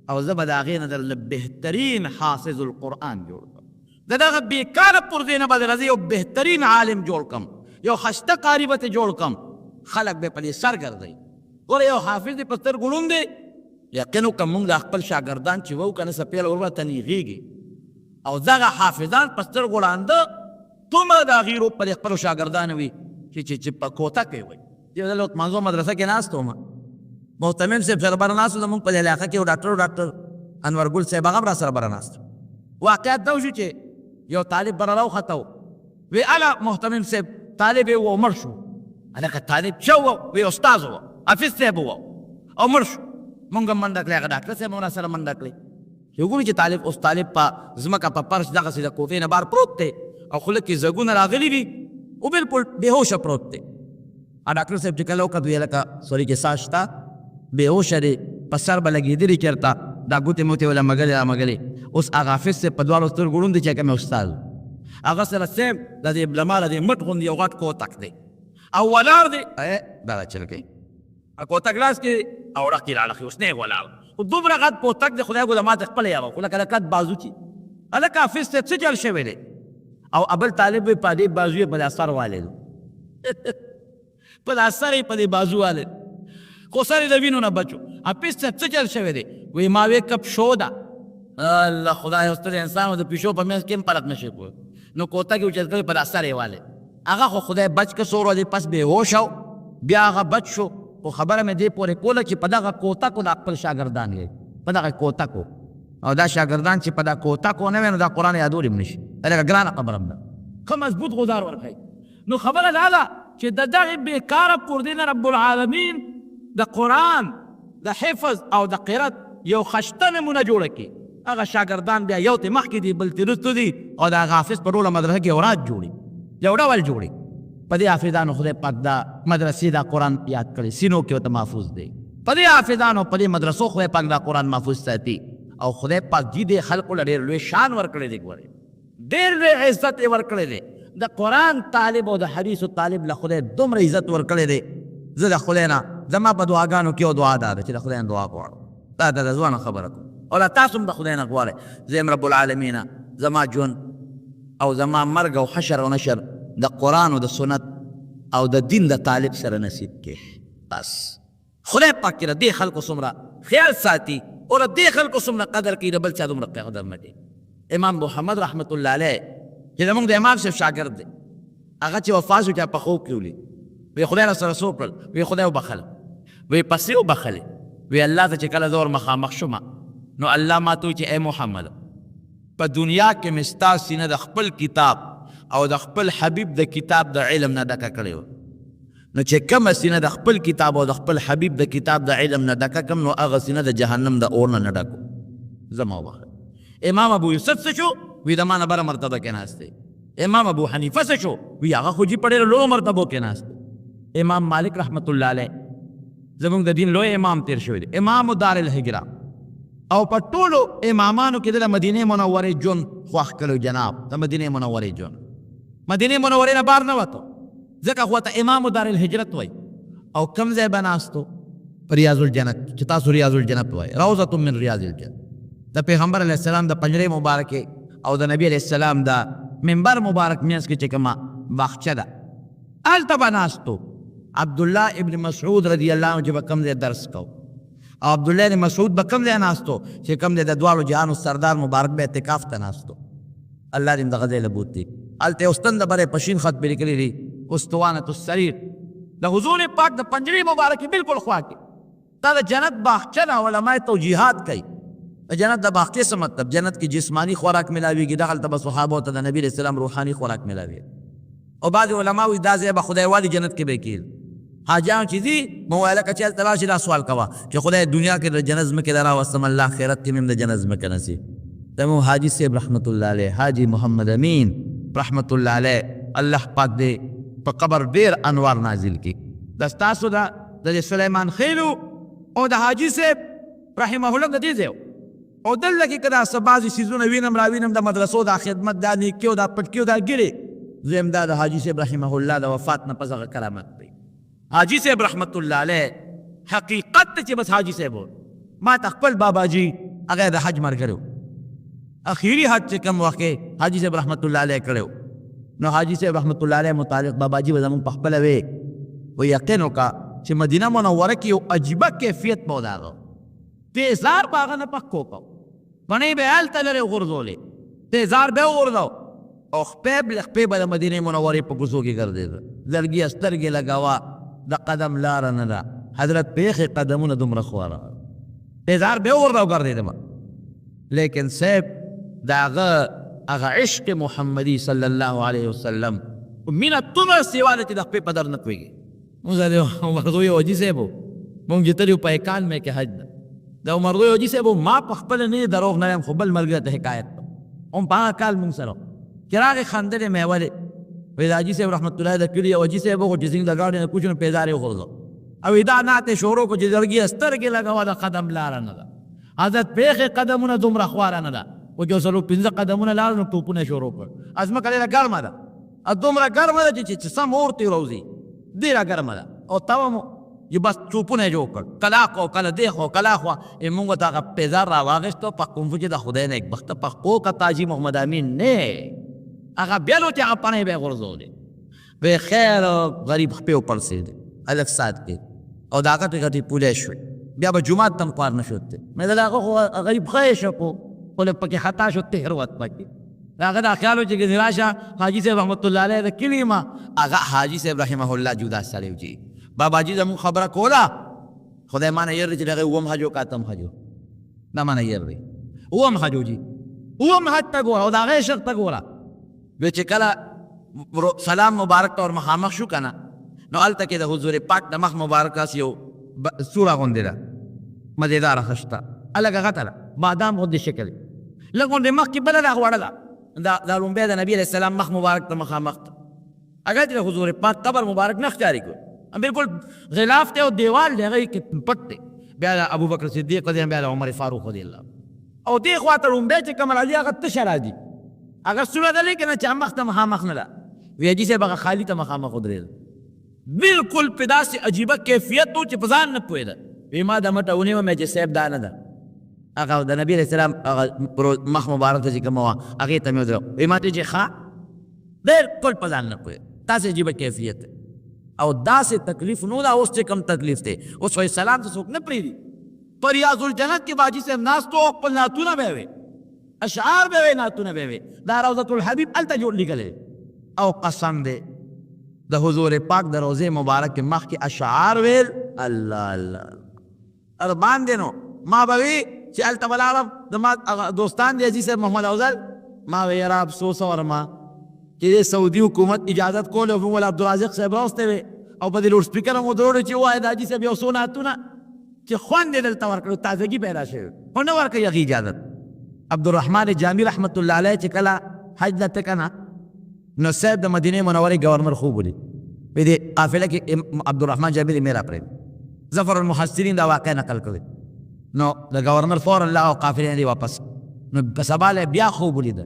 او زه به د هغې نه درله بهترین حافظ القرآن جوړ کړم. د دغه بېکاره پرزې نه به درله یو بهترین عالم جوړ کړم، یو ښایسته قاري به ترې جوړ کړم، خلک به په دې سر ګرځوي. ګوره یو حافظ دې په سترګو ړوند دی، یقین وکړه مونږ د خپل شاګردان چې وو که نه څه پیل ورته نیغېږي، او دغه حافظان په سترګو ړانده دومره د هغې روب په دې خپلو شاګردانو وي چې په کوټه کې وي. زه د لوتمانځو مدرسه کې ناست وم، محتمم صاحب سره بره ناست و، زمونږ په دې علاقه کې یو ډاکټر انورګل صاحب هغه هم را سره بره ناست. واقعیت دا وشو چې یو طالب بره راوخته و، وی اله محتمم صاحب طالب یې و مړ شو. هلکه طالب څه و؟ وی استاذ و، حافظ صاحب و او مړ شو. مونږ هم منډه کړې، هغه ډاکټر صاحب هم را سره منډه کړې. چې وګورو چې طالب په ځمکه په فرش دغسې د کوټې نه بار پروت دی او خوله کې زګونه راغلي وي او بالکل بېهوشه پروت دی. ډاکټر صاحب چې کله وکتل ویې لکه سوري کې ساه شته، بېهوشه دی، په سر به لګېدلي چېرته، دا ګوتې موتې وله مږلې را مږلې. اوس هغه حافظ صاحب په دواړو سترګو ړوند دی چې کوم استاد هغه سره سیم د دې بلماله دې مټ غوندې یو غټ کوتک دی او ولاړ دی. دا دا چل کوي کوتک لاس کې او ړقې راړخي، اوس نه یې ولاړ، خو دومره غټ کوتک دی خدای ګوله ما ته خپله یاره خو لکه د کټ بازو چې هلکه حافظ صاحب څه چل شوی دی. او ابل طالب په دې بازو یې په دې سر والېدو په دا سر یې په دې بازو والېد، خو سر یې د وینو نه بچو. حافظ صاحب څه چل شوی دی؟ وایي ما وې کپ شو ده. الله خدای ستر انسان د پیشو په منځ کې هم فرق نشي کوی. نو کوتک یې اوچت کړی په دا سر یې والېد، هغه خو خدای بچ که څو ورځې پس بېهوش او بیا هغه بچ شو. خو خبره مې دې پورې کوله چې په دغه کوتکو د خپل شاګردان یې په دغه کوتکو، او دا شاګردان چې په دا کوتکو نه وی نو دا قرآن یادولی هم نه شي. هلکه ګرانه خبره هم ده، ښه مضبوط غذار ورکوي. نو خبره دا ده چې د دغې بېکاره پردې نه رب العالمین د قرآن د حفظ او د قرت یو ښایسته نمونه جوړه کړي. هغه شاګردان بیا یو ته مخکې دي بل ته وروسته دي، او د هغه حافظ په ټوله مدرسه کې یو راج جوړي، یو ډول جوړي. په دې حافظانو خدای پاک دا مدرسې دا قرآن یاد کړي، سینو کې ورته محفوظ دی. په دې حافظانو په دې مدرسو خدای پاک دا قرآن محفوظ ساتي. او خدای پاک جي دې خلقو له ډېر لوی شان ورکړی دی، ګورې ډېر لوی عزت یې ورکړی دی. د قرآن طالب او د حدیثو طالب له خدای دومره عزت ورکړی دی. زه د خدای نه زما په دعاګانو کې یو دعا دا ده چې د خدای نه دعا غواړم. دا د ځوانه خبره کوم، او لا تاسو هم د خدای نه غواړئ. زه یم رب العالمین زما ژوند او زما مرګ او حشر او نشر د قرآن او د سنت او د دین د طالب سره نصیب کې. بس خدای پاک چې د دې خلکو څومره خیال ساتي او د دې خلکو څومره قدر کوي، د بل چا دومره قدر نه دی. امام محمد رحمت الله علیه چې زمونږ د امام صاحب شاګرد دی، هغه چې وفات شو چا په خوب کې ولید، وی خدای را سره څه وکړل؟ وی خدای وبخل. وی پسې وبخلې؟ وی الله ته چې کله زه ور مخامخ شوم نو الله ما ته وایي چې ای محمد په دنیا کې مې ستا سینه د خپل کتاب او د خپل حبیب د کتاب د علم نه ډکه کړې وه. نو چې کومه سینه د خپل کتاب او د خپل حبیب د کتاب د علم نه ډکه کم نو هغه سینه د جهنم د اور نه ډکو زما وبخښه. امام ابو یوسف څه شو؟ وی د ما نه بره مرتبه کې ناست دی. امام ابو حنیفه څه شو؟ وی هغه خو جي په ډېرو لویو مرتبو کې ناست دی. امام مالک رحمت الله علیه زمونږ د دین لوی امام تیر شوی دی، امام دار الهجره، او په ټولو امامانو کې د مدینې منورې ژوند خوښ کړی جناب، د مدینې منورې ژوند. مدینې منورې نه بار نه وته ځکه خو ته امام دار الهجرت وای. او کوم ځای به ناستو؟ په ریاض الجنت، چې تاسو ریاض الجنت وای، روضة من ریاض الجنت. د پیغمبر علیه السلام د پنجرې مبارکې او د نبی علیه السلام د منبر مبارک منځ کې چې کومه باغچه ده هلته به ناستو. عبدالله ابن مسعود رضی الله عنه چې به کوم ځای درس کو، او عبدالله ابن مسعود به کوم ځای ناستو چې کوم ځای د دواړو جهانو سردار مبارک به اعتکاف ته ناستو. الله دې دغه ځای له بوتلي. هلته یو ستن د برې په شین خط پرې لیکلي دي اسطوانة السریر، د حضور پاک د پنجرې مبارکې بالکل خوا کې. دا د جنت باغچه ده، علماء توجیحات کوي د جنت د باغچې څه مطلب. جنت کې جسمانی خوراک ملاویږي، دغلته به صحابو ته د نبي علیه السلام روحاني خوراک ملاوي. او بعضې علما وایي دا ځای به خدای والي جنت کې به کېږي. حاجیان چې ځي مو ویله که چې هلته راشي دا سوال کوه چې خدای دنیا کې د جنت ځمکې د راوستم، الله آخرت کې مې هم د جنت ځمکه نصیب. زموږ حاجي صاحب رحمت الله علیه، حاجي محمد امین رحمت الله علیه، الله پاک دې په قبر ډېر انوار نازل کړي. د ستاسو د سلیمان خېلو او د حاجي صاحب رحمه الله د دې ځای او دلته کې که دا څه بعضې څیزونه وینم راوینم د مدرسو دا خدمت دا نیکي او دا پټکي او دا ګیرې، زه دا د حاجي صاحب رحمه الله د وفات نه پس هغه کرامت دی. حاجي صاحب رحمت الله علیه حقیقت ته چې بس حاجي صاحب ما ته خپل باباجي هغه د حج ملګری و، اخیري حج چې کوم وخت کې حاجي صاحب رحمت الله علیه کړی و، نو حاجي صاحب رحمت الله علیه متعلق باباجي به زمونږ په خپله وی و یقین وکړه چې مدینه منوره کې یو عجیبه کیفیت به و د هغه، تیزار به هغه نه پکو کو، بڼې به یې هلته لرې غورځولې، تیزار به یې وغورځو او خپې به د مدینې منورې په کوڅو کې ګرځېده، لرګي سترګې لګوه، د قدم لاره نه ده، حضرت پیښې قدمونه دومره خواره، تیزار به یې وغورځو ګرځېدمه. لیکن صاحب د هغه عشق محمدي صلی الله علیه وسلم مینه دومره سیوا ده چې د خپې په در نه پوهېږي. مونږ د عمرزوی حاجي صاحب و، مونږ چې تلي په 91 میں کې حج ده، د عمرزوی حاجي صاحب ما په خپله نه دروغ نه یم، خو بل ملګري ته حکایت هم په هغه کال مونږ سره چې راغې خندلې مې ولې وایي د حاجي صاحب رحمت الله د کلي یو حاجي صاحب و چې څنګه د ګاډۍ نه کوچ نو پیزار یې وغورځو او دا نعت یې شروع کړو چې زړګي سترګې لګوه د قدم لاره نه ده، حضرت پیښې قدمونه دومره خواره نه ده، و چې څلور پنځه قدمونه لاړ نو ټوپونه یې شروع کړ. ځمکه ډېره ګرمه ده، دومره ګرمه ده چې سم اور ترې راوځي، ډېره ګرمه ده. او تبه مو چې بس ټوپونه یې جوړ کړ، کله خوا کله دې خوا کله خوا مونږ ته هغه پیزار را واخېستو په کوم چې د خدای نیکبخته پښتو که تاجي محمد امین نه هغه بیا لو چې هغه پنې به یې غورځولې وی خیر غریب خپې وپړسېدې الف ساعت کې او د هغه ټکټې پولی شوې، بیا به جومات ته هم خوار نه شوتې. مې د هغه خو غریب ښه یې شو خو پکې خطا شو تهروت پکې د هغه دا خیال و چې ګنې راشه حاجي صاحب رحمت الله علیه د کلي ما هغه حاجي صاحب رحمه الله جدا سړی و چې باباجي زموږ خبره کوله، خدای ما نه ير چې دغه اووم حج وکړه اتم حج دا ما نه ير دی، اووم حج جي اووم حج ته ګوره او د هغې شرط ته ګوره. بیا چې کله سلام مبارک ته ور مخامخ شو که نه نو هلته کې د حضور پاک د مخ مبارک داسې یو سوره غوندې ده مزېداره ښه شته، هلکه غټه ده بادام غوندې شکل لږ غوندې مخکې بله ده غوړه ده، دا لومبی د نبي علیه السلام مخ مبارک ته مخامخ ته هغه چې د حضور پاک قبر مبارک نه ښکاري کړو، بالکل غلاف دی او دیوال دی هغه کې پټ دی. بیا د ابوبکر صدیق رضی الله بیا د عمر فاروق رضی الله او دې خوا ته لومبی چې کوم راځي هغه تشه راځي، هغه سوره ده لیکن چې مخ ته مخامخ نه ده، وی حاجي صاحب هغه خالي ته مخامخ ودرېده، بالکل په داسې عجیبه کیفیت و چې په ځان نه پوهېده. وی ما د مټه ونیوه مې چې صاحب دا نه ده، هغه د نبي علیه السلام هغه مخ مبارک ته چې کومه وه هغې ته مې ودرېږه، وی ما ته چې ښه بالکل په ځان نه پوهېده، داسې عجیبه کیفیت دی او داسې تکلیف نو ده. اوس چې کوم تکلیف دی اوس وایي سلام ته څوک نه پرېږدي. په ریاض الجنت کې به حاجي صاحب ناست و خپل نعتونه به یې وی، اشعار به یې وی، نعتونه به یې وی، دا روضة الحبیب هلته جوړ لیکلی او قسم دی د حضور پاک د روضې مبارک مخکې اشعار ویل الله الله ارمان دی. نو ما به وی چې هلته به لاړم د ما دوستان دی حاجي صاحب محمد افضل ما وی یاره افسوس ورما چې د سعودي حکومت اجازت کولی او مولا عبدالرازق صاحب راوستی وی او په دې لوډ سپیکر مو دروړو چې ووایه د حاجي صاحب یو څو نعتونه چې خوند یې دلته ورکړو تازګي پیدا شوی خو نه ورکوي هغې اجازت. عبدالرحمن جامی رحمت الله علیه چې کله حج ته که نه نو صاحب د مدینې منورې ګورنر خوب ولید په دې قافله کې عبدالرحمن جامی دې میرا پرېږدي. ظفر المحسنین دا واقع نقل کړی نو د ګورنر فورا لاغه قافلې نه دی واپس نو په سبا له بیا خوب ولیده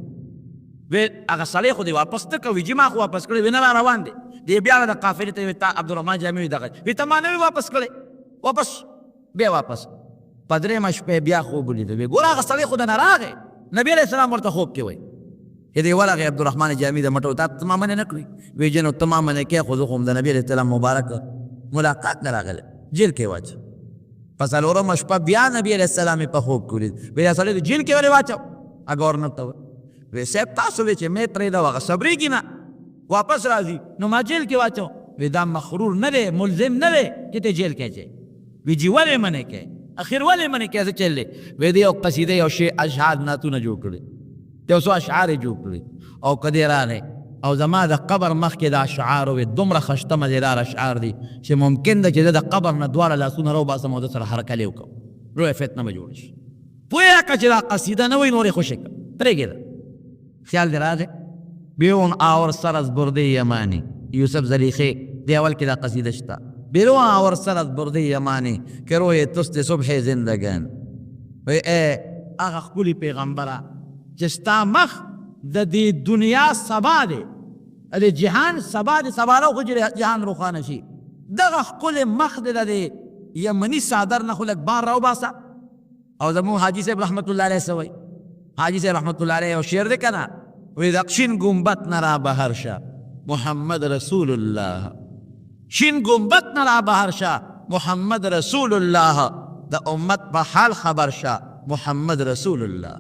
وی هغه سړی خو دی واپس نه کوي چې ما خو واپس کړی وی نه را روان دی دی بیا د قافلې ته وی عبدالرحمن جامی دغه وی ته ما نه واپس کړی واپس بیا واپس په درېیمه شپې بیا خوب ولیده وی ګوره هغه سړی خو د نه راغی نبي علیه السلام ورته خوب کې وی دې ورغی عبدالرحمن جامی د مټو ته ما منې نه کړی وی جنو ته ما منې کې خو زه خو هم د نبي علیه السلام مبارک ملاقات نه راغلی جیل کې واچ په څلورمه شپه بیا نبي علیه السلام په خوب کې ولید وی دا سړی د جیل کې ولې واچو ګورنر ته وی صاحب تاسو وی چې مې پرېږده هغه صبرېږي نه واپس راځي نو ما جیل کې واچو وی دا مخرور نه دی ملزم نه دی چې ته جیل کې اچوې وی جی ولې منې کې اخر ولې منې کې څه چل دی وی دی یو قصیده یو شی اشعار نعتونه جوړ کړي یو څو اشعار یې جوړ کړي او که دی راغی او زما د قبر مخکې د اشعارو وي دومره خشته مزیدار اشعار دي چې ممکن ده چې زه د قبر نه دواړه لاسونه راوباسم او د سره حرکلې وکړم روی فتنه به جوړه شي پوهېږه که چې دا قصیده نه وی نورې خوشې کړه پرېږدې خیال دې راغی بیرون آور سر از برده یمانی یوسف زلیخی دی اول کې دا قصیده شته بیرون آور سر از برده یمانی که روی تست صبح زندگان وی ای هغه ښکلي پیغمبره چې ستا مخ د دې دنیا سبا دی د جهان سبا دی سبا را خو جهان روښانه شي دغه ښکلی مخ دی د دې یمني صادر نه خو لږ بار راوباسه او زموږ حاجي صاحب رحمت الله علیه څه وایي حاجي صاحب رحمت الله علیه یو شعر دی که نه وی د شین ګمبت نه را بهر شه محمد رسول الله شین ګمبت نه را بهر شه محمد رسول الله د امت په حال خبر شه محمد رسول الله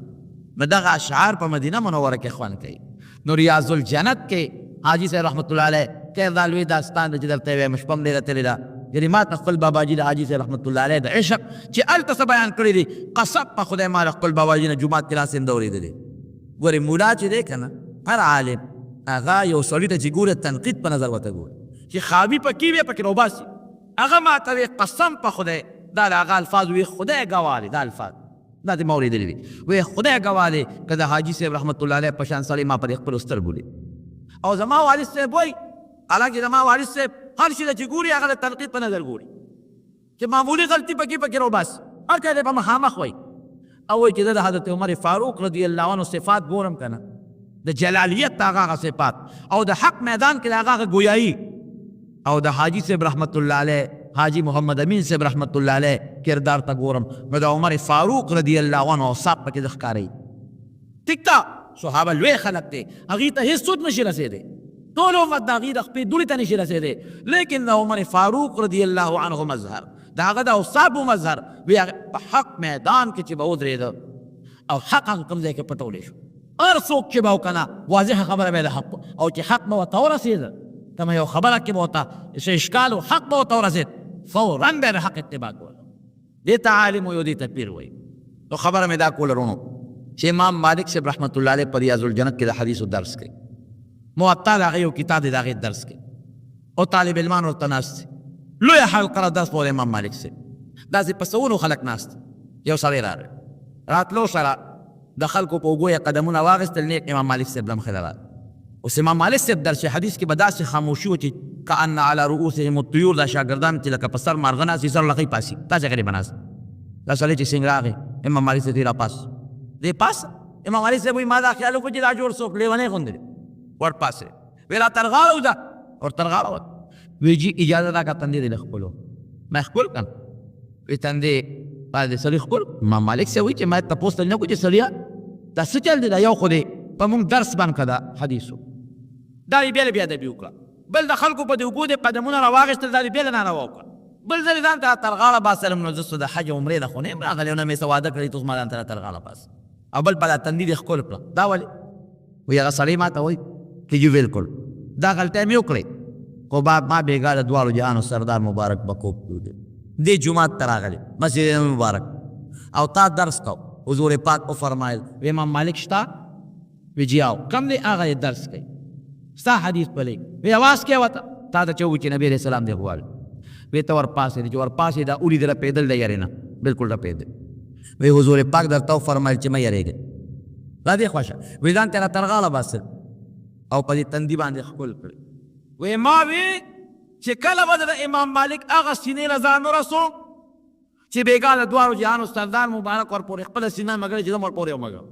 نو دغه اشعار په مدینه منوره کې خوند کوي. نو ریاض الجنت کې حاجي صاحب رحمت الله علیه کې دا لوی داستان دی چې درته ویم شپه هم ډېره تللې ده یعنې ما ته خپل باباجي د حاجي صاحب رحمت الله علیه د عشق چې هلته څه بیان کړي دي قسم په خدای ما د خپل باباجي نه جومات کې لاس هم اورېدلی ګورې مولا چې دی که نه هر عالم هغه یو سړي ته چې ګوره تنقید په نظر ورته ګوري چې خابي پکې وي پکې راوباسي هغه ما ته وی قسم په خدای دا د هغه الفاظ وی خدای ګواه دی دا الفاظ دا دې ما اورېدلي دي وی خدای ګواه دی که د حاجي صاحب رحمت الله علیه په شان سړی ما پر خپلو سترګو لید او زما والد صاحب وایي حالانکه زما والد صاحب هر شي ته چې ګوري هغه د تنقید په نظر ګوري چې معمولي غلطي پکې راوباسي هر چا دی په مخامخ وایي او وایي چې زه د حضرت عمر فاروق رضی الله عنه صفات ګورم که نه د جلالیت د هغه صفات او د حق میدان کې د هغه ګویایي او د حاجي صاحب رحمت الله علیه حاجی محمد امین صاحب رحمت الله علیه کردار ته ګورم نو د عمر فاروق رضی الله عنه اوصاف پکې د ښکاري ټیک ده صحابه لوی خلک دی هغې ته هېڅ څوک نشي رسېدی ټول امت د هغې د خپې دوړې ته نشي رسېدی لیکن د عمر فاروق رضی الله عنه مظهر د هغه د اوصافو مظهر وی په حق میدان کې چې به ودرېده او حق هغه کوم ځای کې پټولی شو هر څوک چې به و که نه واضحه خبره به د حق او چې حق به ورته ورسېده کمه یو خبره کې به ورته څه اشکال و حق به ورته ورسېد فوراً به د حق اتباع کوله دې ته عالم وایي او دې ته پیر وایي نو خبره مې دا کوله رونو چې امام مالک صاحب رحمت الله علیه په ریاض الجنت کې د حدیثو درس کوي موطا د هغې یو کتاب دی د هغې درس کوي او طالب علمان ورته ناست دي لویه حلقه درس به امام مالک صاحب داسې په سوونو خلک ناست یو سړی راغی راتلو سره د خلکو په اوږو یې قدمونه واخېستل نیک امام مالک صاحب له مخې راغی اوس امام مالک صاحب درس حدیث کې به داسې خاموشي و چې کأن علی رؤوسهم الطیور دا شاګردان چې لکه په سر مارغه ناست وي سر لغۍ پاسي داسې غریبه ناست دا سړی چې څنګه راغی امام مالک صاحب را پاس دی پاس امام مالک صاحب وایي ما دا خیال وکړو چې دا جوړ څوک لیونی غوندې دی ور پاسې وی را ترغاړه وځه ور ترغاړه وه وی جي اجازه راکړه تندې دې له ښکلو ما ښکل کړم وی تندې با دې سړي ښکل امام مالک صاحب وایي چې ما تپوس تل نه کړو چې سړیه دا څه چل دی دا یو خو دی په موږ درس باندې که دا حدیثو دا یې بیا له بیا ادبي وکړه بل د خلکو په دې اوږو دې قدمونه راواخېستل دا یې بیا له ناروا وکړه بل ځل یې ځان ته ترغاړه باسلم نو زه سو د حج عمرې نه خو نه یم راغلی او نه مې څه واده کړی ته اوس ما ځان ته ترغاړه باس او بل په دا تندي دې ښکل کړه دا ولې وایي هغه سړی ما ته وایي چې جی بالکل دا غلطۍ مې وکړې خو ما بېګا د دواړو جهانو سردار مبارک بکوب کړو دې جومات ته راغلی مسجد مبارک او تا درس کو حضور پاک وفرمایل وی امام مالک شته وی جی آو کم دی هغه یې درس کوي ستا حدیث پلی وی آواز کې وته تا ته چې ووایي چې نبي علیه السلام دی غواړي وی ته ورپاسېدې چې ورپاسېده ولیدله پیدل د یارې نه بلکل رپېدل وی حضور پاک درته وفرمیل چې مه یارېږئ را دې خوا شه وی ځان تېره ترغاړه باسل او په دې تندي باندې ښکل کړی وی ما وی چې کله به د امام مالک هغه سینې له ځان ورسوم چې بېګا د دواړو جهانو سردار مبارک ورپورې خپله سینه مګړې چې زه ورپورې ومګم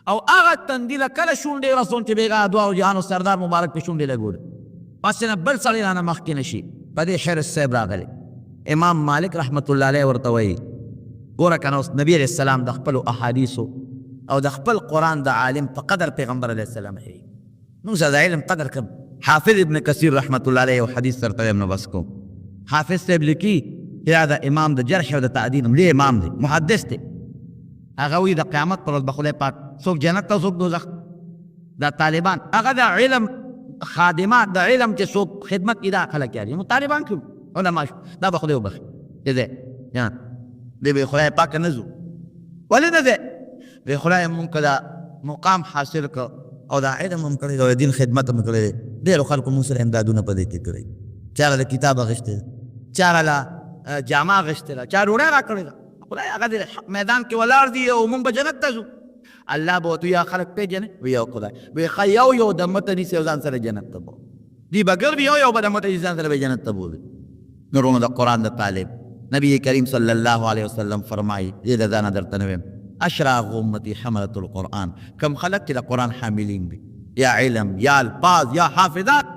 او هغه تندي له کله شونډې ورسوم چې بېګا د دواړو جهانو سردار مبارک پې شونډې لګولې پس نه بل سړی رانه مخکې نه شي په دې حرص صاحب راغلی امام مالک رحمت الله علیه ورته وایي ګوره که نه اوس نبي علیه السلام د خپلو احادیثو او د خپل قرآن د عالم په قدر پیغمبر علیه السلام هي موږ د علم قدر کوم حافظ ابن کثیر رحمت الله علیه یو حدیث درته وایم نو بس کوم حافظ صاحب لیکي چې دا د امام د جرح او د تعدیل لوی امام دی محدث دی هغه وایي د قیامت پر ورځ به خدای پاک څوک جنت ته څوک دوزخ دا طالبان هغه د علم خادمات د علم چې څوک خدمت کې دا خلک یاري نو طالبان کوم علما دا به خدای وبخي چې دی دی به خدای پاک نه ځو ولې نه دی به خدای مونږ که دا مقام حاصل کړ او دا علم هم کړی او د دین خدمت هم کړی دی ډېرو خلکو مونږ سره امدادونه په دې کې کړی چا هغه د کتاب اخیستی چا هغه له جامه اخیستې ده چا ډوډۍ را کړې ده خدای هغه د میدان کې ولاړ دي او مونږ به جنت ته ځو الله به ورته یا خلک پېژنې وی یو خدای وی ښه یو د مته نیسي او ځان سره جنت ته بو دی به ګرځي یو به د مته نیسي ځان سره به جنت ته بولي نورونه د قرآن د طالب نبی کریم صلی الله علیه وسلم فرمایي دې د ځانه درته نه ویم اشراق امتی حملت القرآن کم خلق چې د قرآن حاملین دي یا علم یا الفاظ یا حافظات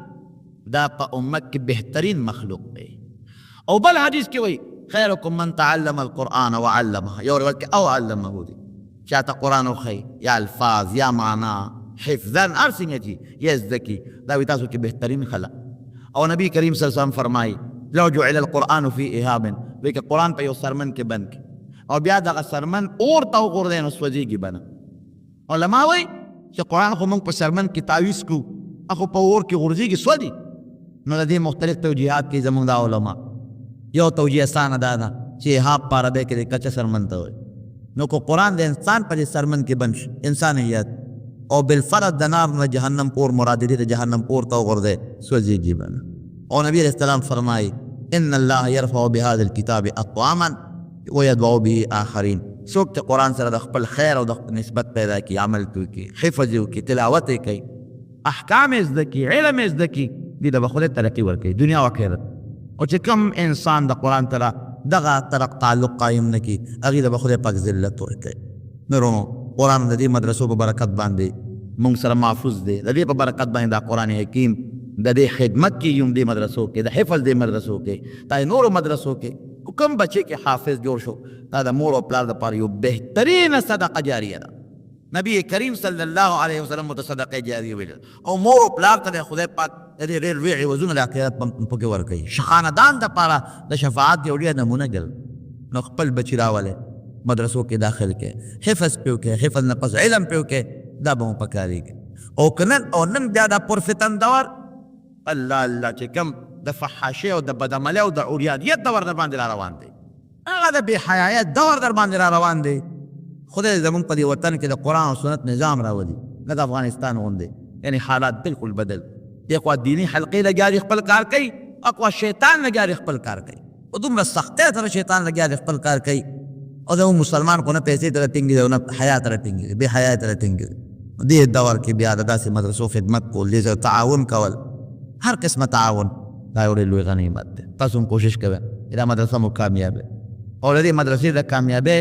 دا په امت کې بهترین مخلوق دی او بل حدیث کې وایي خیرکم من تعلم القرآن وعلمه یو روایت کې او علمه دی چاته قرآن وښیي یا الفاظ یا معنا حفظا هر څنګه چې یا زده کړي دا وایي تاسو کې بهترین خلق او نبی کریم صلی الله علیه وسلم فرمایي لو جعل القرآن فی اهاب وایي که قرآن په یو سرمن کې بند کړي او بیا دغه سرمن اور ته وغورځوي نو سوځېږي به نه علما وایي چې قرآن خو موږ په سرمن کې تعویض کړو هغه په اور کې غورځېږي سوځي نو د دې مختلف توجیهات کې زموږ دا علما یو توجیه اسانه دا ده چې اهاب په عربۍ کې د کچه سرمن ته وایي نو که قرآن د انسان په دې سرمن کې بند شي انسان هیات او بالفرض د نار نه جهنم اور مراد دی د جهنم اور ته وغورځوي سوځېږي به نه او نبی علیه السلام فرمایي ان الله يرفع بهذا الكتاب اقواما ويدعو به آخرین څوک چې قرآن سره د خپل خیر او د نسبت پیدا کړي عمل کوي حفظ یې وکړي تلاوت یې کوي احکام یې زده کړي علم یې زده کړي دې ته به خدای ترقي ورکوي دنیا او آخرت او چې کوم انسان د قرآن سره دغه طرف تعلق قایم نه کړي هغې ته به خدای پاک ذلت ورکوي نورو قرآن د دې مدرسو په برکت باندې موږ سره محفوظ دی د دې په برکت باندې دا قرآن حکیم د دې خدمت کې یم دې مدرسو کې د حفظ دې مدرسو کې دا نورو مدرسو کې کوم بچی کې حافظ جوړ شو دا د مور او پلار دپاره یو بهترینه صدقه جاریه ده نبی کریم صلی الله علیه وسلم ته صدقه جاریه ویل او مور او پلار ته د خدای پاک د دې ډېر لوی عوضونه د آخرت پکې ورکوي خاندان دپاره د شفاعت یو ډېر نمونه ګرځي نو خپل بچي راولئ مدرسو کې داخل کې حفظ پې وکړئ حفظ نه پس علم پې وکړئ دا به مو پکارېږي او که او نن بیا دا پرفتن دور الله الله چې کوم د فحاشۍ او د بدعملۍ او د عریانیت دور در باندې را روان دی هغه د بې حیایت دور در باندې را روان دی خدای زمونږ په دې وطن کې د قرآن او سنت نظام راولي نه د افغانستان غوندې یعنی حالات بالکل بدل دی خوا دیني حلقې لګیا دي خپل کار کوي اخوا شیطان لګیا دی خپل کار کوي او دومره سختۍ سره شیطان لګیا دی خپل کار کوي او زموږ مسلمان خو نه پیسې ته ټینګ دي او نه حیا ته ټینګ دي بې حیا ته ټینګ دي دې دور کې بیا د داسې مدرسو خدمت کول دې سره تعاون کول هر قسمه تعاون دا یو ډېر لوی غنیمت دی تاسو هم کوشش کوئ دا مدرسه مو کامیابه او د دې مدرسې د کامیابۍ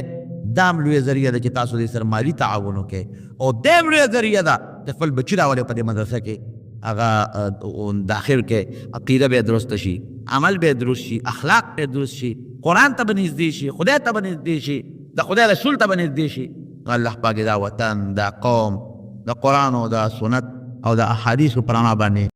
دا هم لویه ذریعه ده چې تاسو دې سره مالي تعاون وکړئ او دا هم لویه ذریعه ده چې خپل بچي راولئ په دې مدرسه کې هغه داخل کې عقیده به درسته شي عمل به درست شي اخلاق به درست شي قرآن ته به نږدې شي خدای ته به نږدې شي د خدای رسول ته به نږدې شي الله پاک دا وطن دا قوم د قرآن او د سنت او د احادیثو په رڼا باندې